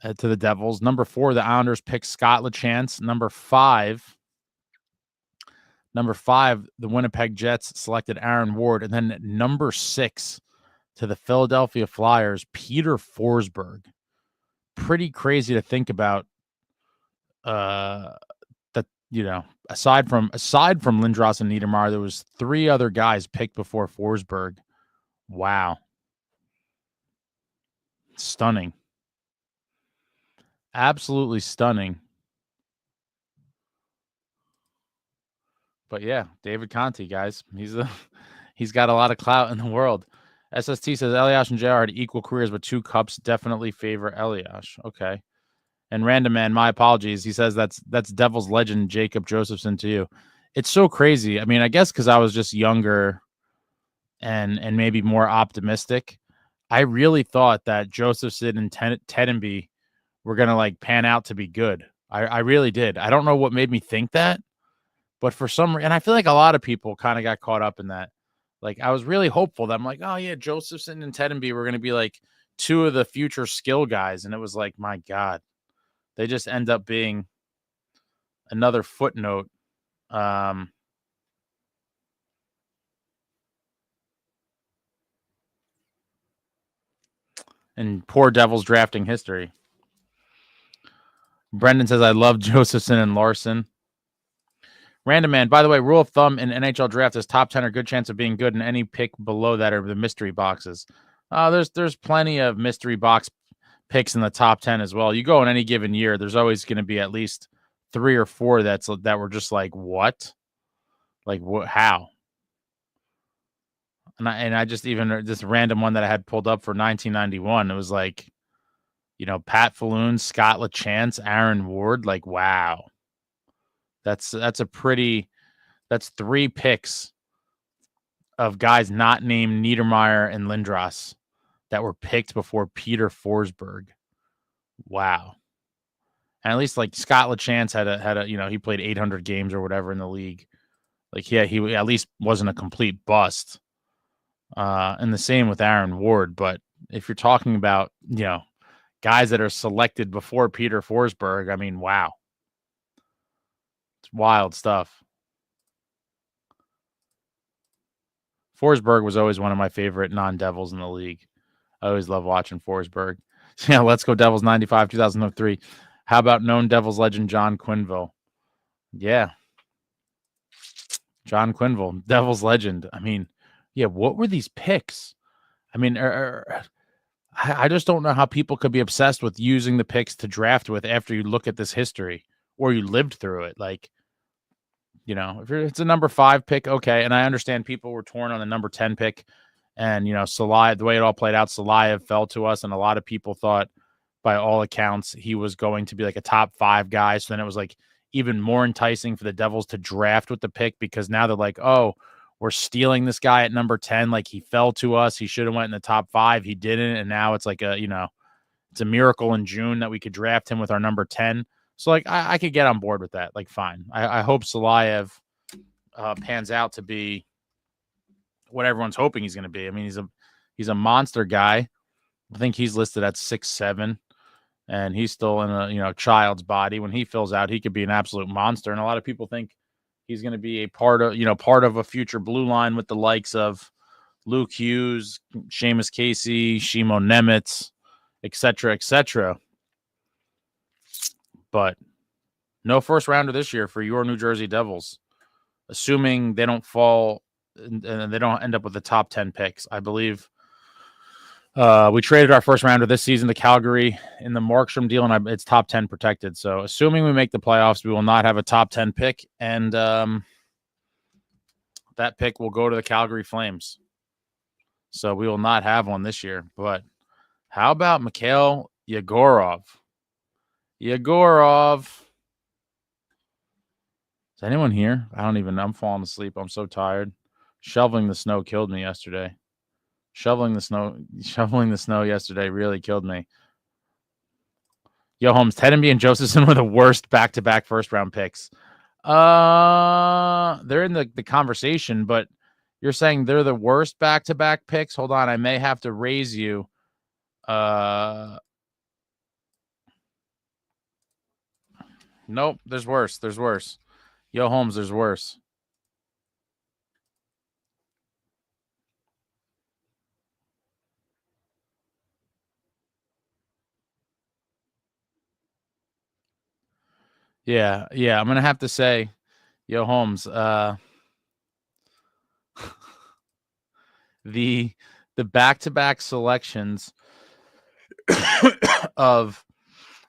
to the Devils. Number 4, the Islanders picked Scott LaChance. Number 5, the Winnipeg Jets selected Aaron Ward. And then number 6 to the Philadelphia Flyers, Peter Forsberg. Pretty crazy to think about. Aside from Lindros and Niedermayer, there was 3 other guys picked before Forsberg. Wow. Stunning. Absolutely stunning. But yeah, David Conti, guys. He's got a lot of clout in the world. SST says Elias and JR had equal careers, but 2 cups. Definitely favor Elias. Okay. And Random Man, my apologies. He says that's Devils legend Jacob Josephson to you. It's so crazy. I mean, I guess because I was just younger and maybe more optimistic. I really thought that Josephson and Tedenby were going to like pan out to be good. I really did. I don't know what made me think that, but for some reason, and I feel like a lot of people kind of got caught up in that. Like I was really hopeful that I'm like, oh yeah, Josephson and Tedenby were going to be like two of the future skill guys. And it was like, my God, they just end up being another footnote. In poor Devils drafting history. Brendan says, I love Josephson and Larson. Random man, by the way, rule of thumb in NHL draft is top 10 or good chance of being good, and any pick below that are the mystery boxes. There's plenty of mystery box picks in the top 10 as well. You go in any given year, there's always going to be at least 3 or 4 that were just like, what? Like, what? How? And I just even this random one that I had pulled up for 1991, it was like, Pat Falloon, Scott LaChance, Aaron Ward. Like, wow. That's 3 picks of guys not named Niedermeyer and Lindros that were picked before Peter Forsberg. Wow. And at least like Scott LaChance had a he played 800 games or whatever in the league. Like, yeah, he at least wasn't a complete bust. And the same with Aaron Ward. But if you're talking about, guys that are selected before Peter Forsberg, I mean, wow. It's wild stuff. Forsberg was always one of my favorite non-Devils in the league. I always love watching Forsberg. Yeah, let's go Devils 95, 2003. How about known Devils legend John Quenneville? Yeah. John Quenneville, Devils legend. I mean, yeah, what were these picks? I mean, I just don't know how people could be obsessed with using the picks to draft with after you look at this history or you lived through it. Like, if it's a number 5 pick, okay. And I understand people were torn on the number 10 pick. And, Salayev, the way it all played out, Salayev fell to us. And a lot of people thought, by all accounts, he was going to be like a top 5 guy. So then it was like even more enticing for the Devils to draft with the pick, because now they're like, oh, we're stealing this guy at number 10. Like, he fell to us. He should have went in the top 5. He didn't. And now it's like it's a miracle in June that we could draft him with our number 10. So, like, I could get on board with that. Like, fine. I hope Salayev pans out to be what everyone's hoping he's going to be. I mean, he's a monster guy. I think he's listed at 6'7", and he's still in a child's body. When he fills out, he could be an absolute monster. And a lot of people think he's going to be a part of a future blue line with the likes of Luke Hughes, Seamus Casey, Shimo Nemitz, etc., etc. But no first rounder this year for your New Jersey Devils, assuming they don't fall and they don't end up with the top 10 picks. I believe we traded our first rounder this season to Calgary in the Markstrom deal, and it's top 10 protected. So assuming we make the playoffs, we will not have a top 10 pick, and that pick will go to the Calgary Flames. So we will not have one this year. But how about Mikhail Yegorov? Yegorov. Is anyone here? I don't even know. I'm falling asleep. I'm so tired. Shoveling the snow killed me yesterday. Shoveling the snow yesterday really killed me. Yo, Holmes, Tedenby and Josephson were the worst back-to-back first-round picks. They're in the conversation, but you're saying they're the worst back-to-back picks? Hold on, I may have to raise you. Nope, there's worse. There's worse. Yo, Holmes, there's worse. Yeah, I'm gonna have to say, yo, Holmes, the back-to-back selections of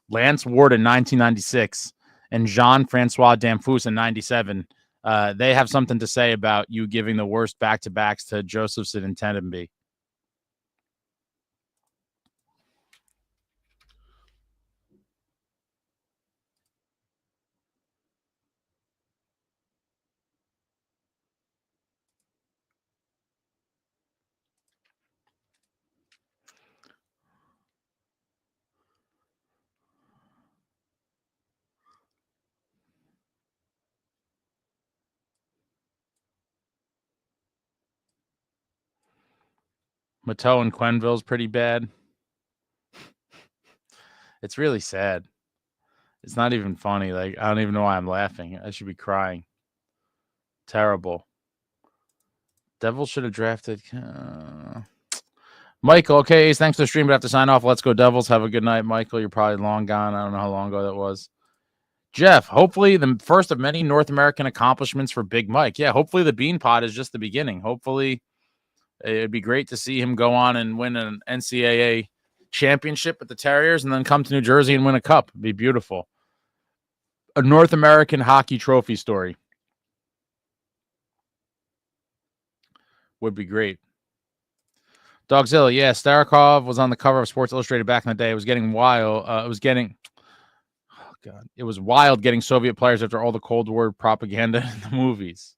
Lance Ward in 1996 and Jean-Francois Damphousse in 97, they have something to say about you giving the worst back-to-backs to Josephson and Tedenby. Mateau and Quenneville's pretty bad. It's really sad. It's not even funny. Like, I don't even know why I'm laughing. I should be crying. Terrible. Devils should have drafted. Michael, okay, Ace, thanks for the stream, but I have to sign off. Let's go Devils. Have a good night, Michael. You're probably long gone. I don't know how long ago that was. Jeff, hopefully the first of many North American accomplishments for Big Mike. Yeah, hopefully the Beanpot is just the beginning. Hopefully it'd be great to see him go on and win an NCAA championship with the Terriers and then come to New Jersey and win a cup. It'd be beautiful. A North American hockey trophy story would be great. Dogzilla, yeah, Starikov was on the cover of Sports Illustrated back in the day. It was getting wild. It was wild getting Soviet players after all the Cold War propaganda in the movies.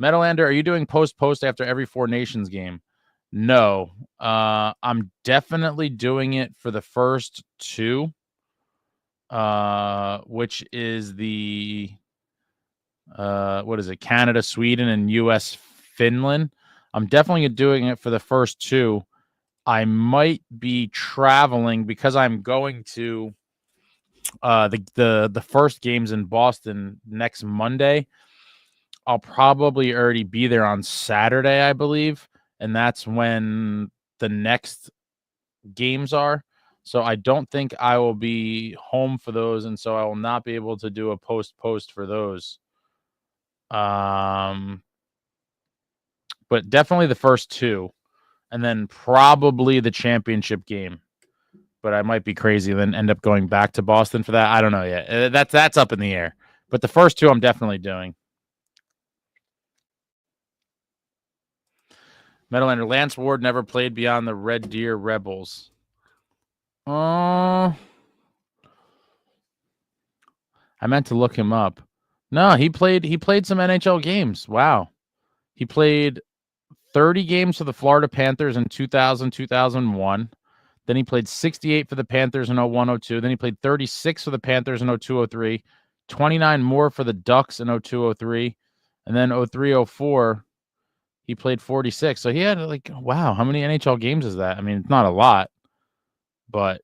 Metalander, are you doing post after every Four Nations game? No. I'm definitely doing it for the first two, which is the what is it? Canada, Sweden, and US, Finland. I'm definitely doing it for the first two. I might be traveling because I'm going to the first games in Boston next Monday. I'll probably already be there on Saturday, I believe, and that's when the next games are. So I don't think I will be home for those, and so I will not be able to do a post for those. But definitely the first two, and then probably the championship game. But I might be crazy and then end up going back to Boston for that. I don't know yet. That's up in the air. But the first two I'm definitely doing. Metalander, Lance Ward never played beyond the Red Deer Rebels. I meant to look him up. No, he played some NHL games. Wow. He played 30 games for the Florida Panthers in 2000, 2001. Then he played 68 for the Panthers in 01-02. Then he played 36 for the Panthers in 02-03. 29 more for the Ducks in 02-03. And then 03-04, he played 46. So he had wow, how many NHL games is that? I mean, it's not a lot, but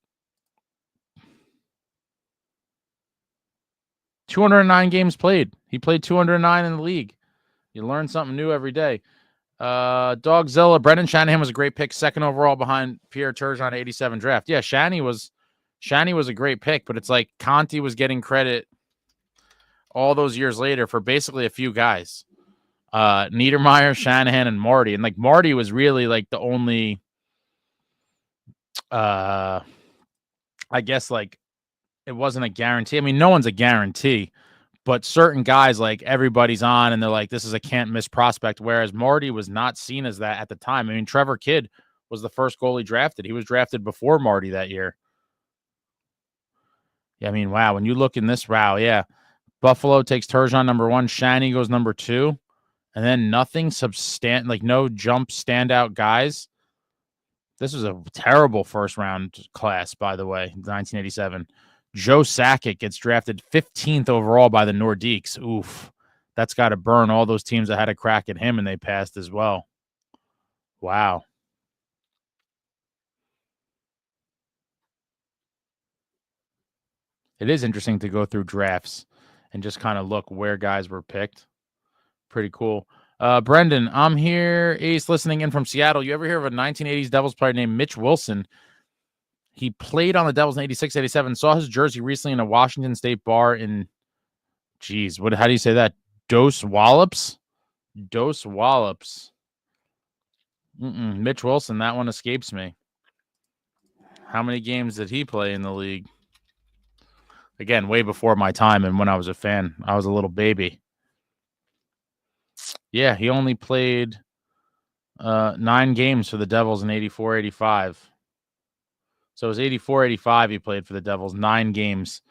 209 games played. He played 209 in the league. You learn something new every day. Dogzilla, Brendan Shanahan was a great pick, second overall behind Pierre Turgeon 87 draft. Yeah, Shanny was a great pick, but it's like Conti was getting credit all those years later for basically a few guys. Niedermeyer, Shanahan, and Marty. And like Marty was really like the only I guess like it wasn't a guarantee. I mean, no one's a guarantee. But certain guys, like everybody's on, and they're like, this is a can't miss prospect. Whereas Marty was not seen as that at the time. I mean, Trevor Kidd was the first goalie drafted. He was drafted before Marty that year. Yeah, I mean, wow. When you look in this row, yeah. Buffalo takes Turgeon number 1. Shanny goes number 2. And then nothing like no jump standout guys. This was a terrible first round class, by the way, 1987. Joe Sakic gets drafted 15th overall by the Nordiques. Oof. That's got to burn all those teams that had a crack at him, and they passed as well. Wow. It is interesting to go through drafts and just kind of look where guys were picked. Pretty cool. Brendan, I'm here, Ace, listening in from Seattle. You ever hear of a 1980s Devils player named Mitch Wilson? He played on the Devils in 86, 87. Saw his jersey recently in a Washington State bar in, how do you say that? Dos Wallops? Dos Wallops. Mitch Wilson, that one escapes me. How many games did he play in the league? Again, way before my time and when I was a fan. I was a little baby. Yeah, he only played 9 games for the Devils in 84, 85. So it was 84, 85 he played for the Devils, 9 games.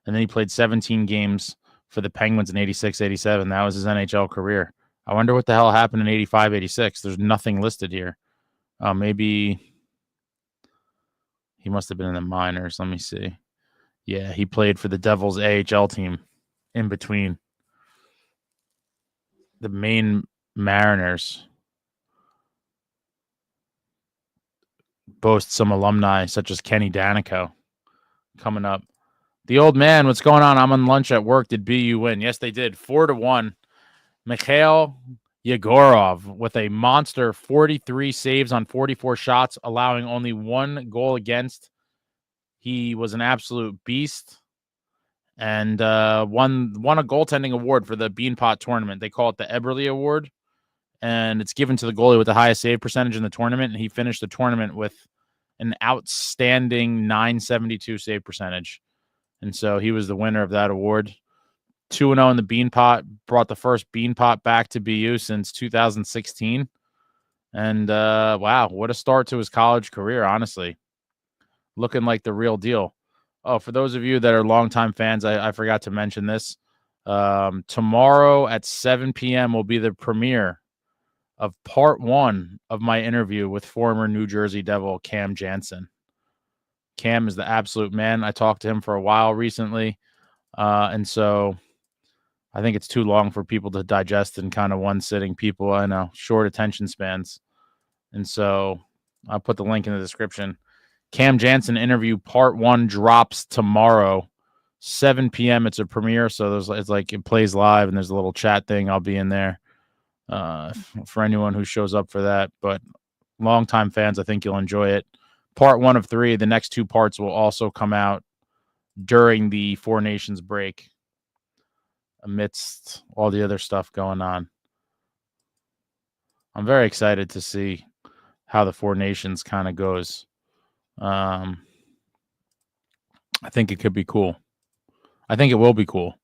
And then he played 17 games for the Penguins in 86, 87. That was his NHL career. I wonder what the hell happened in 85, 86. There's nothing listed here. Maybe he must have been in the minors. Let me see. Yeah, he played for the Devils AHL team in between. The Maine Mariners. boast some alumni such as Kenny Danico coming up. The old man, what's going on? I'm on lunch at work. Did BU win? Yes, they did. 4-1. Mikhail Yegorov with a monster 43 saves on 44 shots, allowing only 1 goal against. He was an absolute beast and won a goaltending award for the Beanpot tournament. They call it the Eberle Award, and it's given to the goalie with the highest save percentage in the tournament, and he finished the tournament with an outstanding .972 save percentage. And so he was the winner of that award. 2-0 in the Beanpot, brought the first Beanpot back to BU since 2016. And wow, what a start to his college career, honestly. Looking like the real deal. Oh, for those of you that are longtime fans, I forgot to mention this. Tomorrow at 7 p.m. will be the premiere of part 1 of my interview with former New Jersey Devil Cam Jansen. Cam is the absolute man. I talked to him for a while recently, and so I think it's too long for people to digest in kind of one sitting. People, I know, short attention spans. And so I'll put the link in the description. Cam Jansen interview part 1 drops tomorrow, 7 p.m. It's a premiere, so it's like it plays live, and there's a little chat thing. I'll be in there for anyone who shows up for that. But longtime fans, I think you'll enjoy it. Part 1 of 3. The next 2 parts will also come out during the Four Nations break, amidst all the other stuff going on. I'm very excited to see how the Four Nations kind of goes. I think it could be cool. I think it will be cool.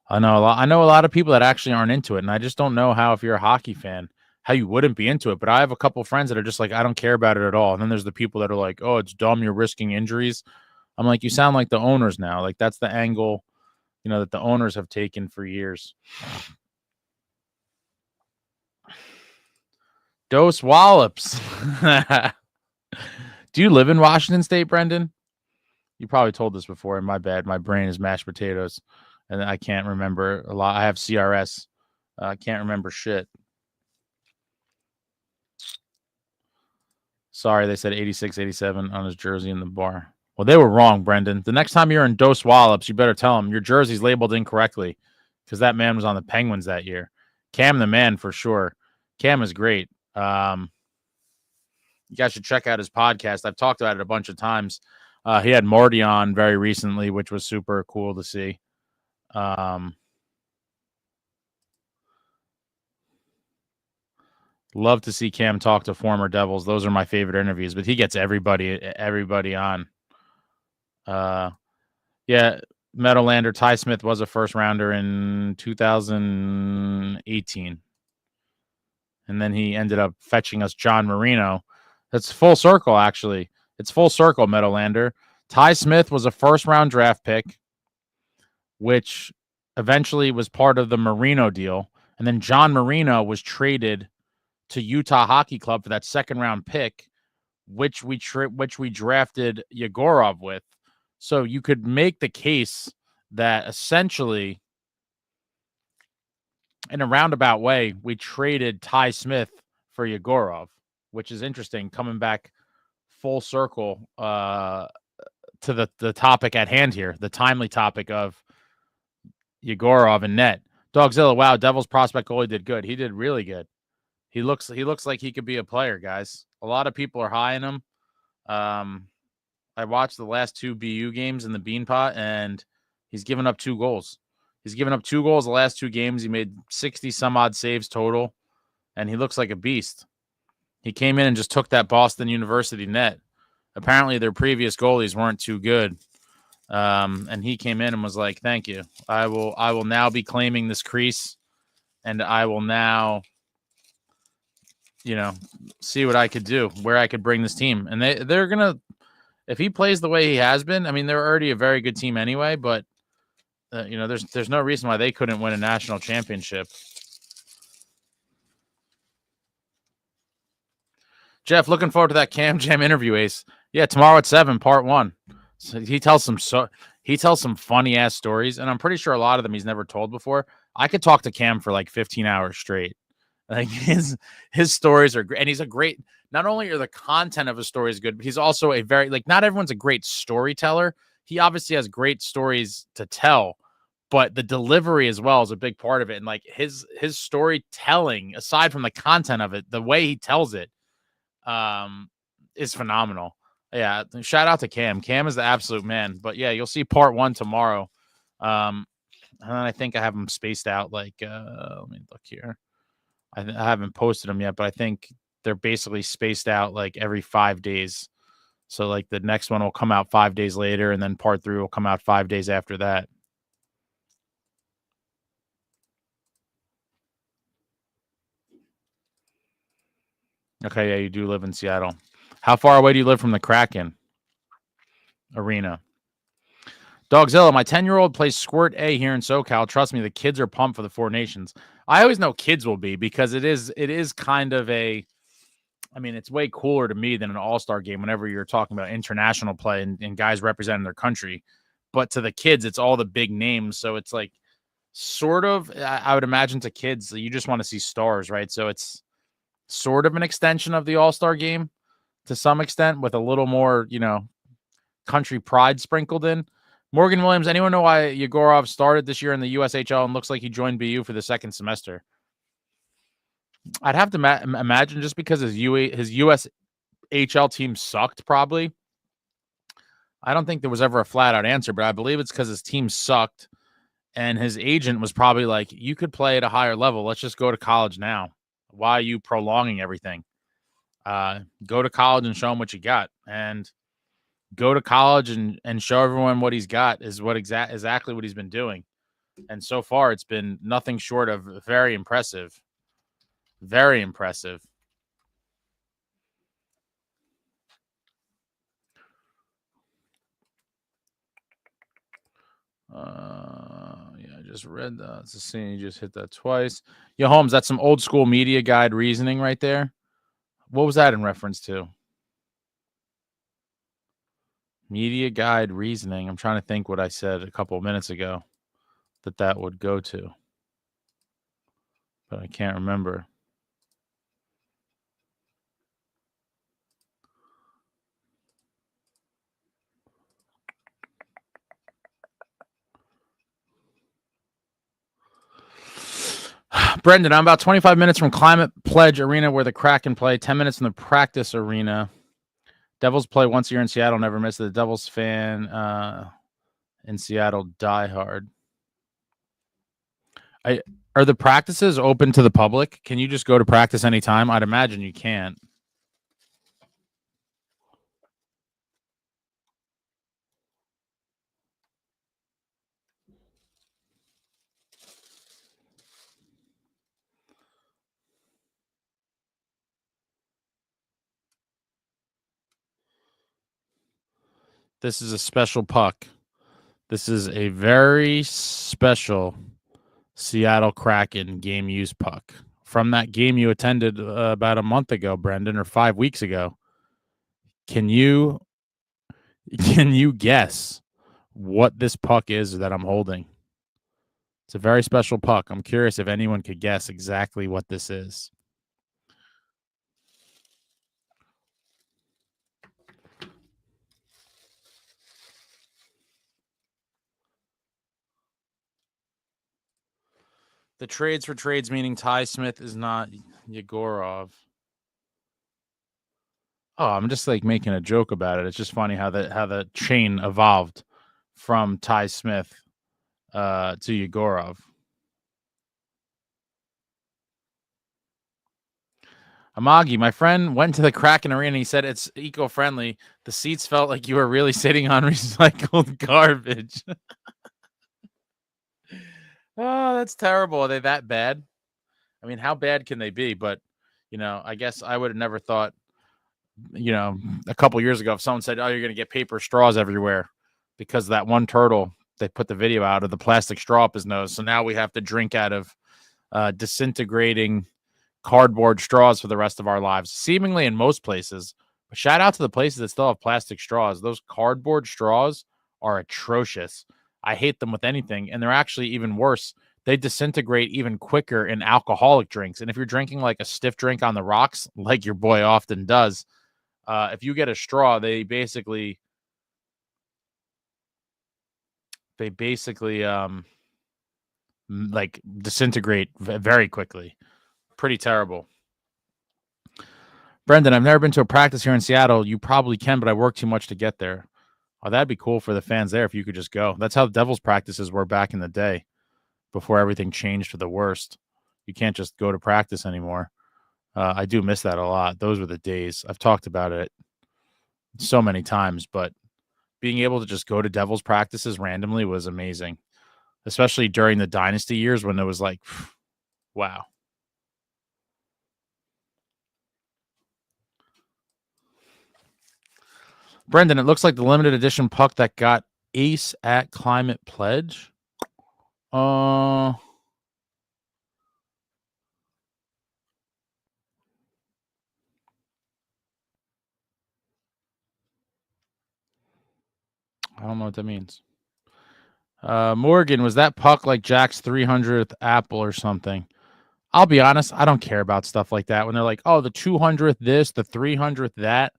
I know a lot of people that actually aren't into it, and I just don't know how, if you're a hockey fan, how you wouldn't be into it. But I have a couple of friends that are just like, I don't care about it at all. And then there's the people that are like, oh, it's dumb, you're risking injuries. I'm like, you sound like the owners now. Like, that's the angle, that the owners have taken for years. Dose Wallops. Do you live in Washington State, Brendan? You probably told this before, and my bad. My brain is mashed potatoes, and I can't remember a lot. I have CRS. I can't remember shit. Sorry, they said 86, 87 on his jersey in the bar. Well, they were wrong, Brendan. The next time you're in Dose Wallops, you better tell them your jersey's labeled incorrectly, because that man was on the Penguins that year. Cam the man for sure. Cam is great. You guys should check out his podcast. I've talked about it a bunch of times. He had Marty on very recently, which was super cool to see. Love to see Cam talk to former Devils. Those are my favorite interviews, but he gets everybody on. Yeah, Meadowlander Ty Smith was a first rounder in 2018. And then he ended up fetching us John Marino. That's full circle, actually. It's full circle, Meadowlander. Ty Smith was a first-round draft pick, which eventually was part of the Marino deal. And then John Marino was traded to Utah Hockey Club for that second-round pick, which we drafted Yegorov with. So you could make the case that essentially, in a roundabout way, we traded Ty Smith for Yegorov, which is interesting, coming back full circle to the topic at hand here, the timely topic of Yegorov and net. Dogzilla, wow, Devils prospect goalie did good. He did really good. He looks like he could be a player, guys. A lot of people are high in him. I watched the last 2 BU games in the Beanpot, and he's given up 2 goals. He's given up 2 goals the last 2 games. He made 60-some-odd saves total, and he looks like a beast. He came in and just took that Boston University net. Apparently, their previous goalies weren't too good, and he came in and was like, "Thank you. I will now be claiming this crease, and I will now, see what I could do, where I could bring this team." And they're gonna, if he plays the way he has been. I mean, they're already a very good team anyway, but there's no reason why they couldn't win a national championship. Jeff, looking forward to that Cam Jam interview, Ace. Yeah, tomorrow at 7, part 1. So he tells some funny ass stories, and I'm pretty sure a lot of them he's never told before. I could talk to Cam for like 15 hours straight, Like his stories are great, and he's a great. Not only are the content of his stories good, but he's also a very not everyone's a great storyteller. He obviously has great stories to tell, but the delivery as well is a big part of it. And like his storytelling, aside from the content of it, the way he tells it, is phenomenal. Yeah, shout out to Cam. Cam is the absolute man. But yeah, you'll see part 1 tomorrow. And I think I have them spaced out. Let me look here. I haven't posted them yet, but I think they're basically spaced out like every 5 days. So like the next one will come out 5 days later, and then part 3 will come out 5 days after that. Okay, yeah, you do live in Seattle. How far away do you live from the Kraken arena? Dogzilla, my 10-year-old plays Squirt A here in SoCal. Trust me, the kids are pumped for the Four Nations. I always know kids will be, because it is kind of a, I mean, it's way cooler to me than an all-star game whenever you're talking about international play and guys representing their country. But to the kids, it's all the big names. So it's like sort of, I would imagine to kids, you just want to see stars, right? So it's sort of an extension of the all-star game to some extent, with a little more, country pride sprinkled in. Morgan Williams, anyone know why Yegorov started this year in the USHL and looks like he joined BU for the second semester? I'd have to imagine just because his USHL team sucked, probably. I don't think there was ever a flat-out answer, but I believe it's because his team sucked, and his agent was probably like, you could play at a higher level. Let's just go to college now. Why are you prolonging everything? Go to college and show him what you got. And go to college and show everyone what he's got is what exactly what he's been doing. And so far, it's been nothing short of very impressive. Very impressive. Yeah, I just read that. It's a scene. You just hit that twice. Yo, Holmes, that's some old school media guide reasoning right there. What was that in reference to? Media guide reasoning. I'm trying to think what I said a couple of minutes ago that would go to, but I can't remember. Brendan, I'm about 25 minutes from Climate Pledge Arena where the Kraken play, 10 minutes in the practice arena. Devils play once a year in Seattle, never miss it. The Devils fan in Seattle die hard. Are the practices open to the public? Can you just go to practice anytime? I'd imagine you can't. This is a special puck. This is a very special Seattle Kraken game use puck from that game you attended about a month ago, Brendan, or 5 weeks ago. Can you guess what this puck is that I'm holding? It's a very special puck. I'm curious if anyone could guess exactly what this is. The trades for trades, meaning Ty Smith is not Yegorov. Oh, I'm just like making a joke about it. It's just funny how the chain evolved from Ty Smith to Yegorov. Amagi, my friend went to the Kraken Arena and he said it's eco-friendly. The seats felt like you were really sitting on recycled garbage. Oh, that's terrible. Are they that bad? I mean, how bad can they be? But, I guess I would have never thought, a couple years ago, if someone said, oh, you're going to get paper straws everywhere because that one turtle, they put the video out of the plastic straw up his nose. So now we have to drink out of disintegrating cardboard straws for the rest of our lives, seemingly in most places. But shout out to the places that still have plastic straws. Those cardboard straws are atrocious. I hate them with anything. And they're actually even worse they disintegrate even quicker in alcoholic drinks. And if you're drinking like a stiff drink on the rocks, like your boy often does, if you get a straw, they basically like disintegrate very quickly. Pretty terrible. Brendan, I've never been to a practice here in Seattle. You probably can, but I work too much to get there. Oh, that'd be cool for the fans there if you could just go. That's how the Devils practices were back in the day before everything changed for the worst. You can't just go to practice anymore. I do miss that a lot. Those were the days. I've talked about it so many times, but being able to just go to Devils practices randomly was amazing, especially during the dynasty years when it was like, wow. Brendan, it looks like the limited edition puck that got ace at Climate Pledge. I don't know what that means. Morgan, was that puck like Jack's 300th apple or something? I'll be honest, I don't care about stuff like that. When they're like, oh, the 200th this, the 300th that.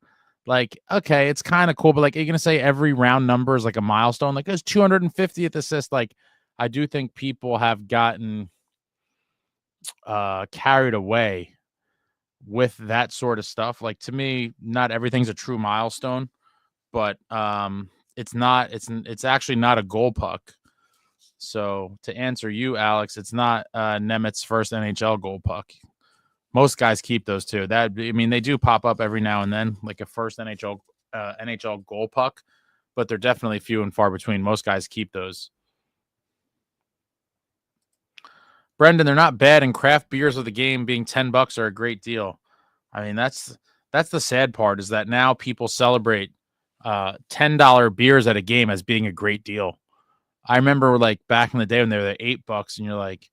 Like, okay, it's kind of cool, but like, are you going to say every round number is like a milestone? Like, there's 250th assist. Like, I do think people have gotten carried away with that sort of stuff. Like, to me, not everything's a true milestone, but it's actually not a goal puck. So to answer you, Alex, it's not Nemet's first NHL goal puck. Most guys keep those too. They do pop up every now and then, like a first NHL goal puck, but they're definitely few and far between. Most guys keep those. Brendan, they're not bad, and craft beers of the game being $10 are a great deal. I mean, that's the sad part, is that now people celebrate $10 beers at a game as being a great deal. I remember like back in the day when they were $8, and you're like,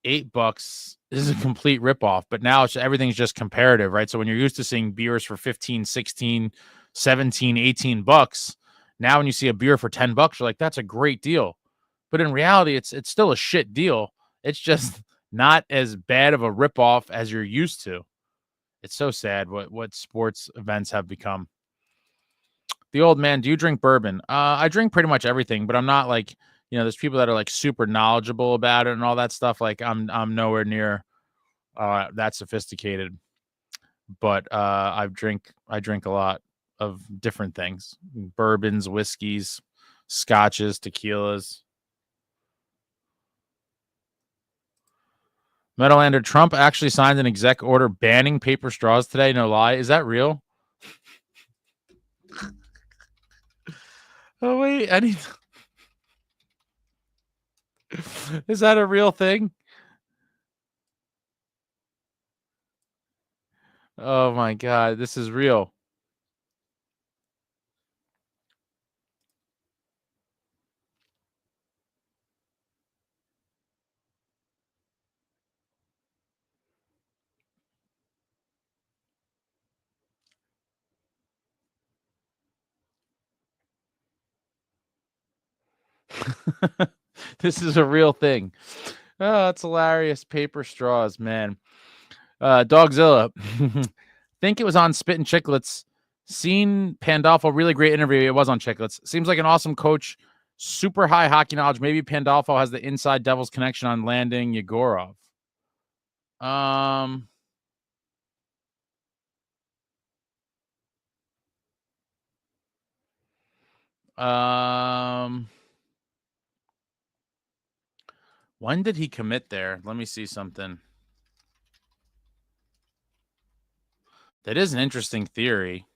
$8 is a complete ripoff. But now everything's just comparative, right? So when you're used to seeing beers for 15, 16, 17, $18, now when you see a beer for $10, you're like, that's a great deal. But in reality, it's still a shit deal. It's just not as bad of a ripoff as you're used to. It's so sad what sports events have become. The old man, do you drink bourbon? I drink pretty much everything, but I'm not like, there's people that are like super knowledgeable about it and all that stuff. Like I'm nowhere near that sophisticated, but I drink a lot of different things: bourbons, whiskeys, scotches, tequilas. Meadowlander, Trump actually signed an exec order banning paper straws today. No lie. Is that real? Oh, wait. Is that a real thing? Oh, my God. This is real. This is a real thing. Oh, that's hilarious. Paper straws, man. Dogzilla. Think it was on Spit and Chicklets. Seen Pandolfo, really great interview. It was on Chicklets. Seems like an awesome coach. Super high hockey knowledge. Maybe Pandolfo has the inside Devils connection on landing Yegorov. When did he commit there? Let me see something. That is an interesting theory.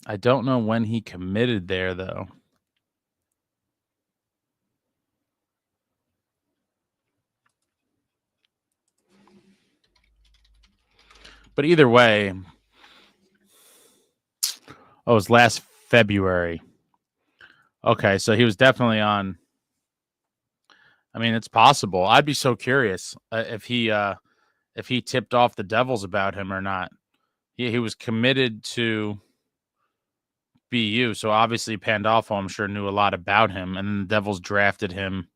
I don't know when he committed there, though. But either way, it was last February. Okay, so he was definitely on. I mean, it's possible. I'd be so curious if he tipped off the Devils about him or not. He was committed to. BU. So obviously Pandolfo, I'm sure, knew a lot about him. And then the Devils drafted him,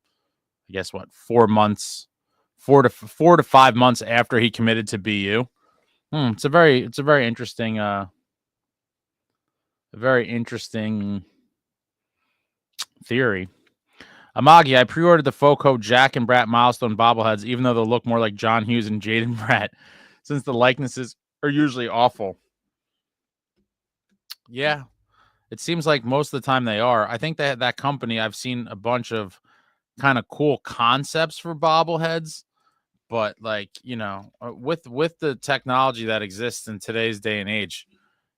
I guess, 4 to 5 months after he committed to BU. It's a very interesting, theory. Amagi, I pre-ordered the Foco Jack and Brat milestone bobbleheads, even though they'll look more like John Hughes and Jaden Brat, since the likenesses are usually awful. Yeah, it seems like most of the time they are. I think that company, I've seen a bunch of kind of cool concepts for bobbleheads, but like, with the technology that exists in today's day and age,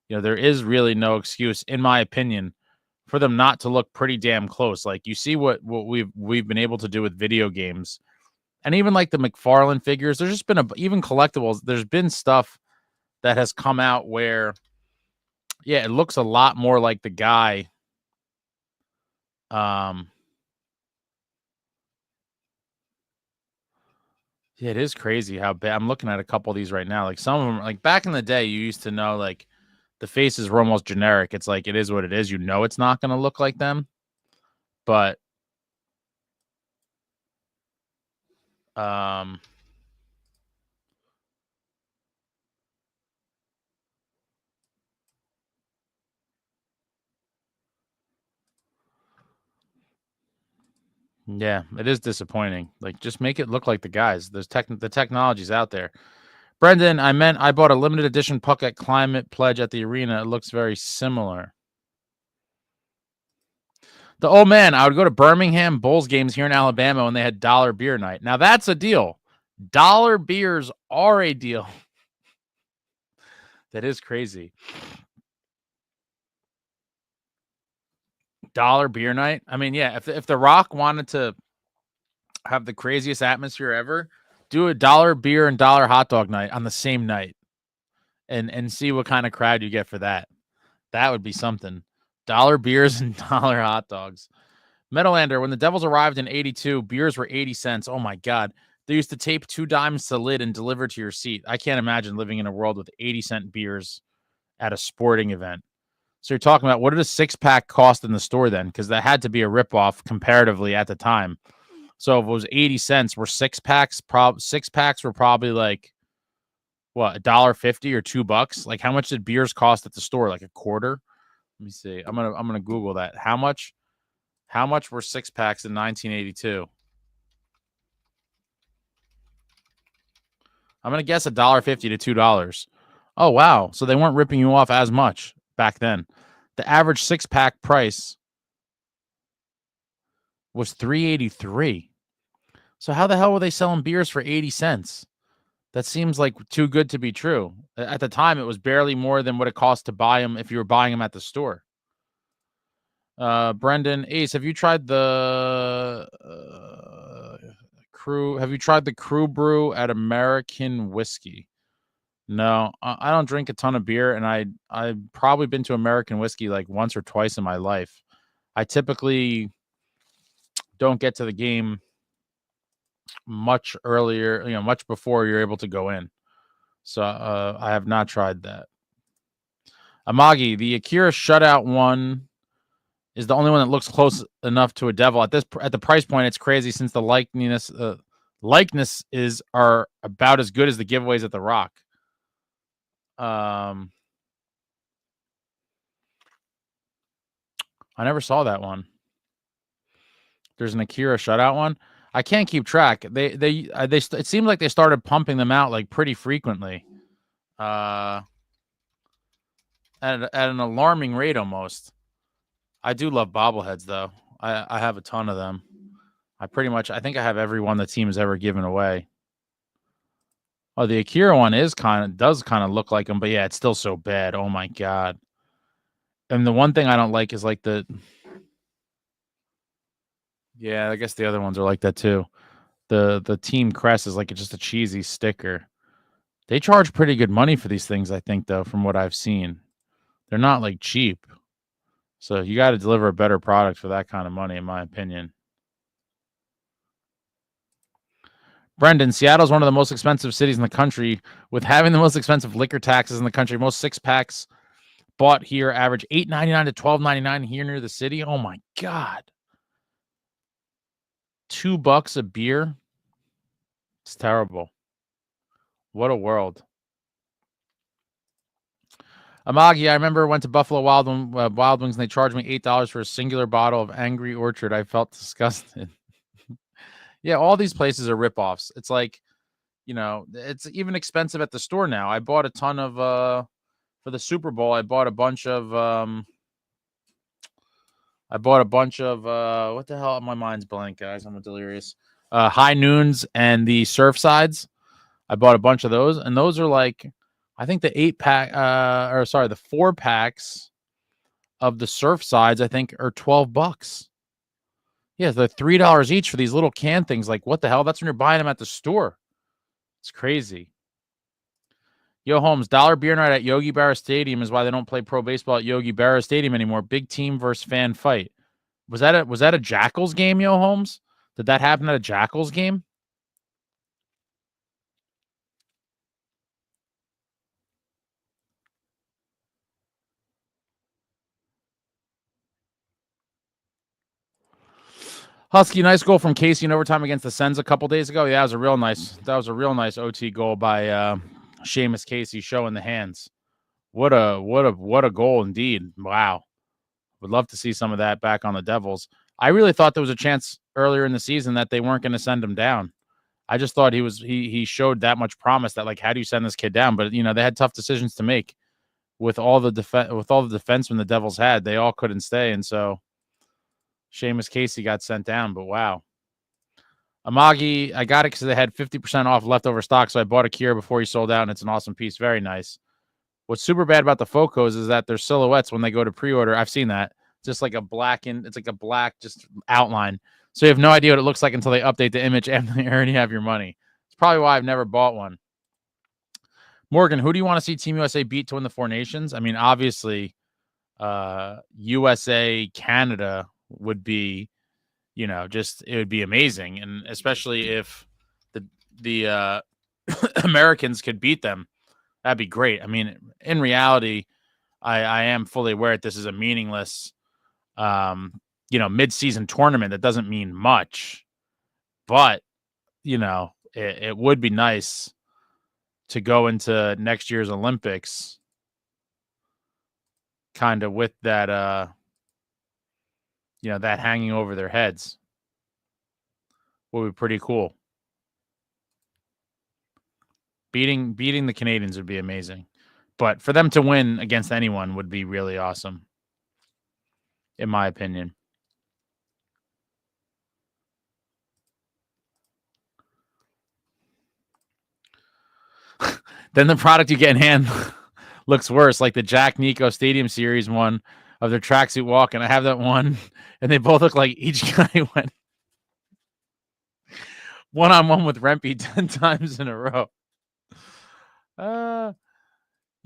there is really no excuse, in my opinion, for them not to look pretty damn close. Like, you see what we've been able to do with video games, and even like the McFarlane figures. There's just been even collectibles. There's been stuff that has come out where, yeah, it looks a lot more like the guy. Yeah, it is crazy how bad. I'm looking at a couple of these right now. Like, some of them, like back in the day, you used to know like the faces were almost generic. It's like, it is what it is. It's not going to look like them. But yeah, it is disappointing. Like, just make it look like the guys. The technology's out there. Brendan, I bought a limited edition puck at Climate Pledge at the arena. It looks very similar. The old man, I would go to Birmingham Bulls games here in Alabama when they had dollar beer night. Now that's a deal. Dollar beers are a deal. That is crazy. Dollar beer night. I mean, yeah, if the Rock wanted to have the craziest atmosphere ever, do a dollar beer and dollar hot dog night on the same night, and see what kind of crowd you get for that. That would be something. Dollar beers and dollar hot dogs. Metalander, when the Devils arrived in 82, beers were 80 cents. Oh my God. They used to tape 2 dimes to lid and deliver to your seat. I can't imagine living in a world with 80-cent beers at a sporting event. So you're talking about, what did a 6-pack cost in the store then? Because that had to be a ripoff comparatively at the time. So if it was 80 cents, were 6-packs, 6-packs were probably like, what, $1.50 or $2? Like, how much did beers cost at the store? Like a quarter? Let me see. I'm gonna Google that. How much were 6-packs in 1982? I'm gonna guess $1.50 to $2. Oh wow! So they weren't ripping you off as much back then. The average 6-pack price was $3.83. So how the hell were they selling beers for 80 cents? That seems like too good to be true. At the time, it was barely more than what it cost to buy them if you were buying them at the store. Brendan Ace, have you tried the Crew? Have you tried the Crew Brew at American Whiskey? No, I don't drink a ton of beer, and I've probably been to American Whiskey like once or twice in my life. I typically don't get to the game much earlier, much before you're able to go in. So I have not tried that. Amagi, the Akira shutout one is the only one that looks close enough to a Devil at the price point. It's crazy since the likenesses are about as good as the giveaways at the Rock. I never saw that one. There's an Akira shutout one. I can't keep track. It seemed like they started pumping them out like pretty frequently. At an alarming rate almost. I do love bobbleheads though. I have a ton of them. I think I have every one the team has ever given away. Oh, the Akira one does kind of look like him, but yeah, it's still so bad. Oh my God. And the one thing I don't like is like yeah, I guess the other ones are like that too. The team crest is like just a cheesy sticker. They charge pretty good money for these things, I think, though, from what I've seen. They're not like cheap. So you got to deliver a better product for that kind of money, in my opinion. Brendan, Seattle's one of the most expensive cities in the country, with having the most expensive liquor taxes in the country. Most 6-packs bought here average $8.99 to $12.99 here near the city. Oh my God. $2 a beer. It's terrible. What a world. Amagi, I remember I went to Buffalo Wild Wings and they charged me $8 for a singular bottle of Angry Orchard. I felt disgusted. Yeah, all these places are ripoffs. It's like, it's even expensive at the store now. I bought a ton of for the Super Bowl. I bought a bunch of what the hell? My mind's blank, guys. I'm delirious. High Noons and the Surf Sides. I bought a bunch of those, and those are like, I think the 8-pack, the 4-packs of the Surf Sides, I think, are $12. Yeah, they're $3 each for these little can things. Like, what the hell? That's when you're buying them at the store. It's crazy. Yo, Holmes, dollar beer night at Yogi Berra Stadium is why they don't play pro baseball at Yogi Berra Stadium anymore. Big team versus fan fight. Was that a Jackals game, Yo, Holmes? Did that happen at a Jackals game? Husky, nice goal from Casey in overtime against the Sens a couple days ago. Yeah, that was a real nice OT goal by Seamus Casey, showing the hands. What a goal indeed. Wow. Would love to see some of that back on the Devils. I really thought there was a chance earlier in the season that they weren't going to send him down. I just thought he showed that much promise that, like, how do you send this kid down? But they had tough decisions to make with all the defensemen the Devils had. They all couldn't stay, and so Seamus Casey got sent down. But wow. Amagi, I got it because they had 50% off leftover stock, so I bought a Kira before he sold out, and it's an awesome piece. Very nice. What's super bad about the Focos is that their silhouettes, when they go to pre-order, I've seen that, just like it's like a black just outline. So you have no idea what it looks like until they update the image and they already have your money. It's probably why I've never bought one. Morgan, who do you want to see Team USA beat to win the Four Nations? I mean, obviously, USA, Canada would be, it would be amazing. And especially if the Americans could beat them. That'd be great. I mean, in reality, I am fully aware that this is a meaningless, mid-season tournament that doesn't mean much. But, it would be nice to go into next year's Olympics kind of with that, that hanging over their heads. Would be pretty cool. Beating the Canadians would be amazing. But for them to win against anyone would be really awesome, in my opinion. Then the product you get in hand looks worse, like the Jack Nico Stadium Series one of their tracksuit walk. And I have that one, and they both look like each guy went one-on-one with Rempe 10 times in a row.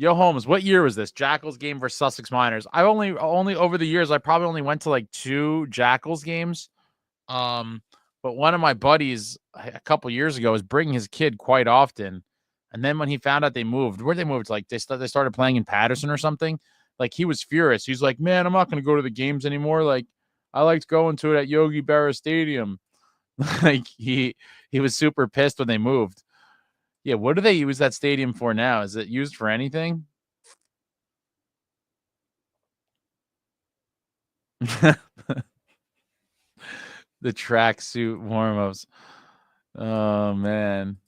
Yo, Holmes, what year was this? Jackals game versus Sussex Miners. I only over the years, I probably only went to like 2 Jackals games. But one of my buddies a couple years ago was bringing his kid quite often. And then when he found out they moved, where they moved, like they started playing in Patterson or something. Like, he was furious. He's like, man, I'm not going to go to the games anymore. Like, I liked going to it at Yogi Berra Stadium. Like, he was super pissed when they moved. Yeah, what do they use that stadium for now? Is it used for anything? The tracksuit warm-ups. Oh, man.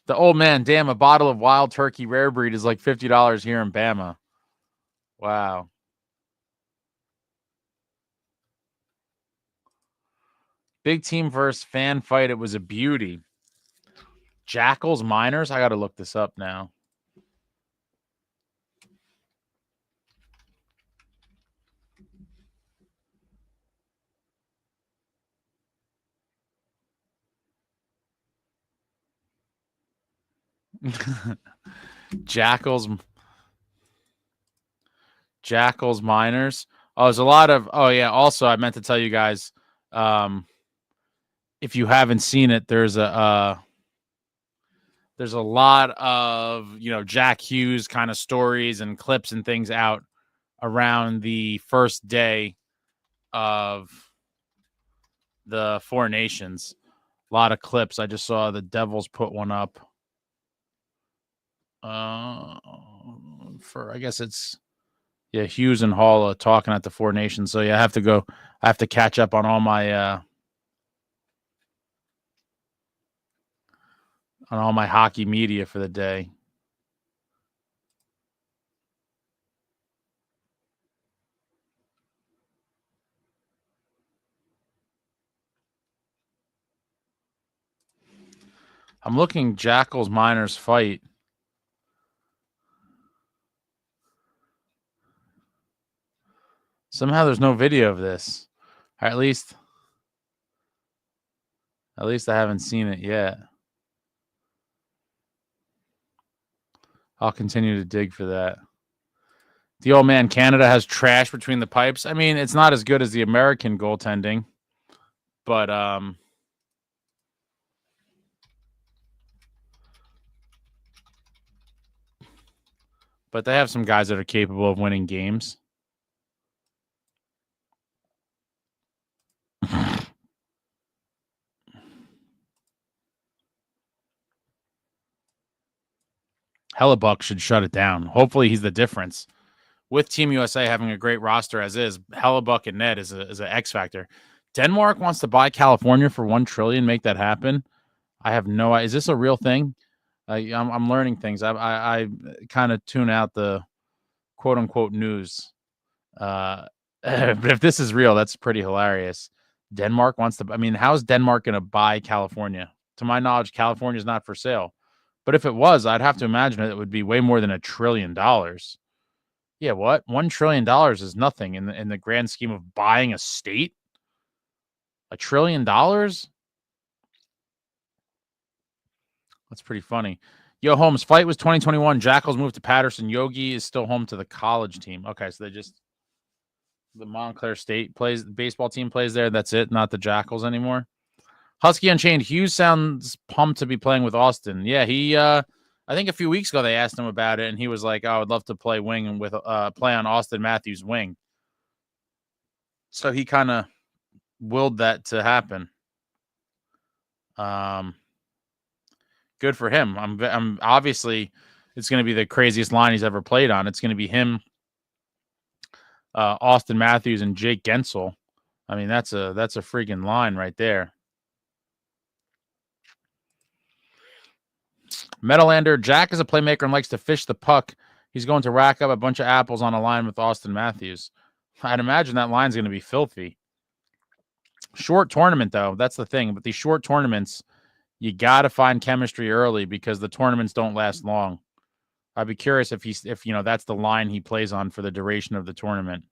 The old man, damn, a bottle of Wild Turkey Rare Breed is like $50 here in Bama. Wow. Big team versus fan fight. It was a beauty. Jackals Miners. I got to look this up now. Jackals Miners. Oh, there's a lot of. Oh yeah. Also, I meant to tell you guys, if you haven't seen it, there's there's a lot of, Jack Hughes kind of stories and clips and things out around the first day of the Four Nations. A lot of clips. I just saw the Devils put one up. For, I guess it's, Hughes and Hall talking at the Four Nations. So, I have to catch up on all my, hockey media for the day. I'm looking Jackals Miners fight. Somehow there's no video of this. Or at least I haven't seen it yet. I'll continue to dig for that. The old man Canada has trash between the pipes. I mean, it's not as good as the American goaltending, but they have some guys that are capable of winning games. Hellebuck should shut it down. Hopefully he's the difference. With Team USA having a great roster as is, Hellebuck and Ned is an X factor. Denmark wants to buy California for $1 trillion. Make that happen. I have no idea. Is this a real thing? I'm learning things. I kind of tune out the quote unquote news. But if this is real, that's pretty hilarious. Denmark wants to. I mean, how's Denmark going to buy California? To my knowledge, California is not for sale. But if it was, I'd have to imagine it would be way more than $1 trillion. Yeah, what? $1 trillion is nothing in the grand scheme of buying a state. $1 trillion? That's pretty funny. Yo, Holmes, fight was 2021. Jackals moved to Patterson. Yogi is still home to the college team. Okay, so the Montclair State the baseball team plays there. That's it, not the Jackals anymore. Husky Unchained. Hughes sounds pumped to be playing with Austin. Yeah, he I think a few weeks ago they asked him about it, and he was like, "Oh, I would love to play wing and play on Austin Matthews' wing." So he kind of willed that to happen. Good for him. I'm obviously it's going to be the craziest line he's ever played on. It's going to be him, Austin Matthews, and Jake Gensel. I mean, that's a freaking line right there. Metalander, Jack is a playmaker and likes to fish the puck. He's going to rack up a bunch of apples on a line with Austin Matthews. I'd imagine that line's going to be filthy. Short tournament, though. That's the thing. But these short tournaments, you got to find chemistry early because the tournaments don't last long. I'd be curious if that's the line he plays on for the duration of the tournament.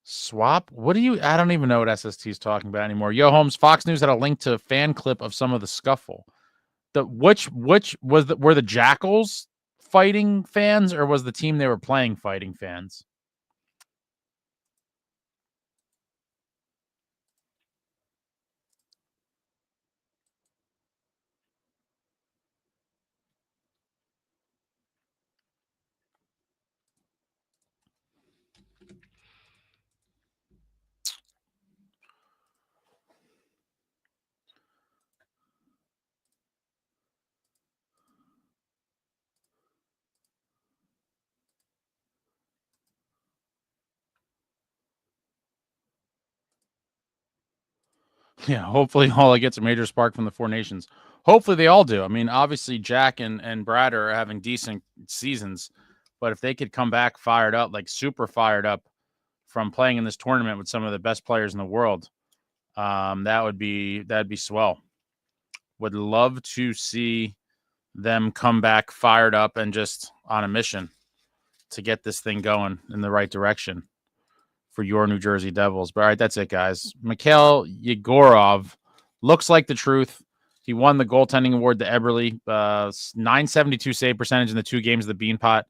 Swap? I don't even know what SST is talking about anymore. Yo, Holmes, Fox News had a link to a fan clip of some of the scuffle. Were the Jackals fighting fans, or was the team they were playing fighting fans? Yeah, hopefully Holla gets a major spark from the Four Nations. Hopefully they all do. I mean, obviously Jack and Brad are having decent seasons, but if they could come back fired up, like super fired up from playing in this tournament with some of the best players in the world, that'd be swell. Would love to see them come back fired up and just on a mission to get this thing going in the right direction for your New Jersey Devils. But all right, that's it, guys. Mikhail Yegorov looks like the truth. He won the goaltending award to Eberle. 972 save percentage in the 2 games of the Beanpot.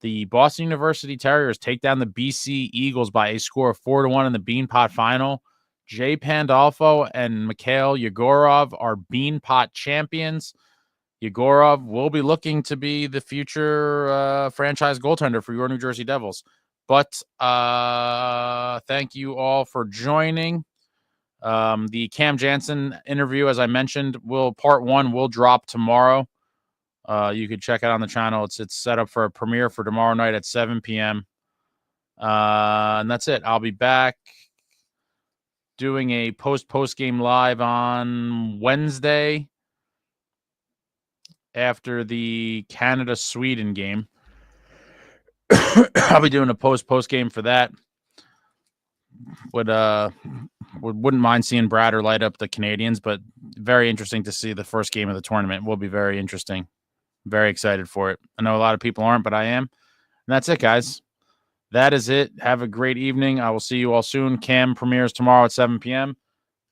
The Boston University Terriers take down the BC Eagles by a score of 4-1 in the Beanpot final. Jay Pandolfo and Mikhail Yegorov are Beanpot champions. Yegorov will be looking to be the future franchise goaltender for your New Jersey Devils. But thank you all for joining. The Cam Jansen interview, as I mentioned, part 1 will drop tomorrow. You can check it on the channel. It's set up for a premiere for tomorrow night at 7 p.m. And that's it. I'll be back doing a post game live on Wednesday after the Canada-Sweden game. I'll be doing a post game for that. Wouldn't mind seeing Bradder light up the Canadians, but very interesting to see the first game of the tournament. Will be very interesting. Very excited for it. I know a lot of people aren't, but I am. And that's it, guys. That is it. Have a great evening. I will see you all soon. Cam premieres tomorrow at 7 p.m.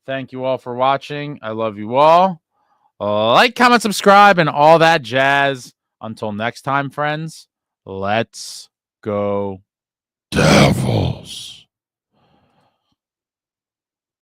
Thank you all for watching. I love you all. Like, comment, subscribe, and all that jazz. Until next time, friends, let's go Devils.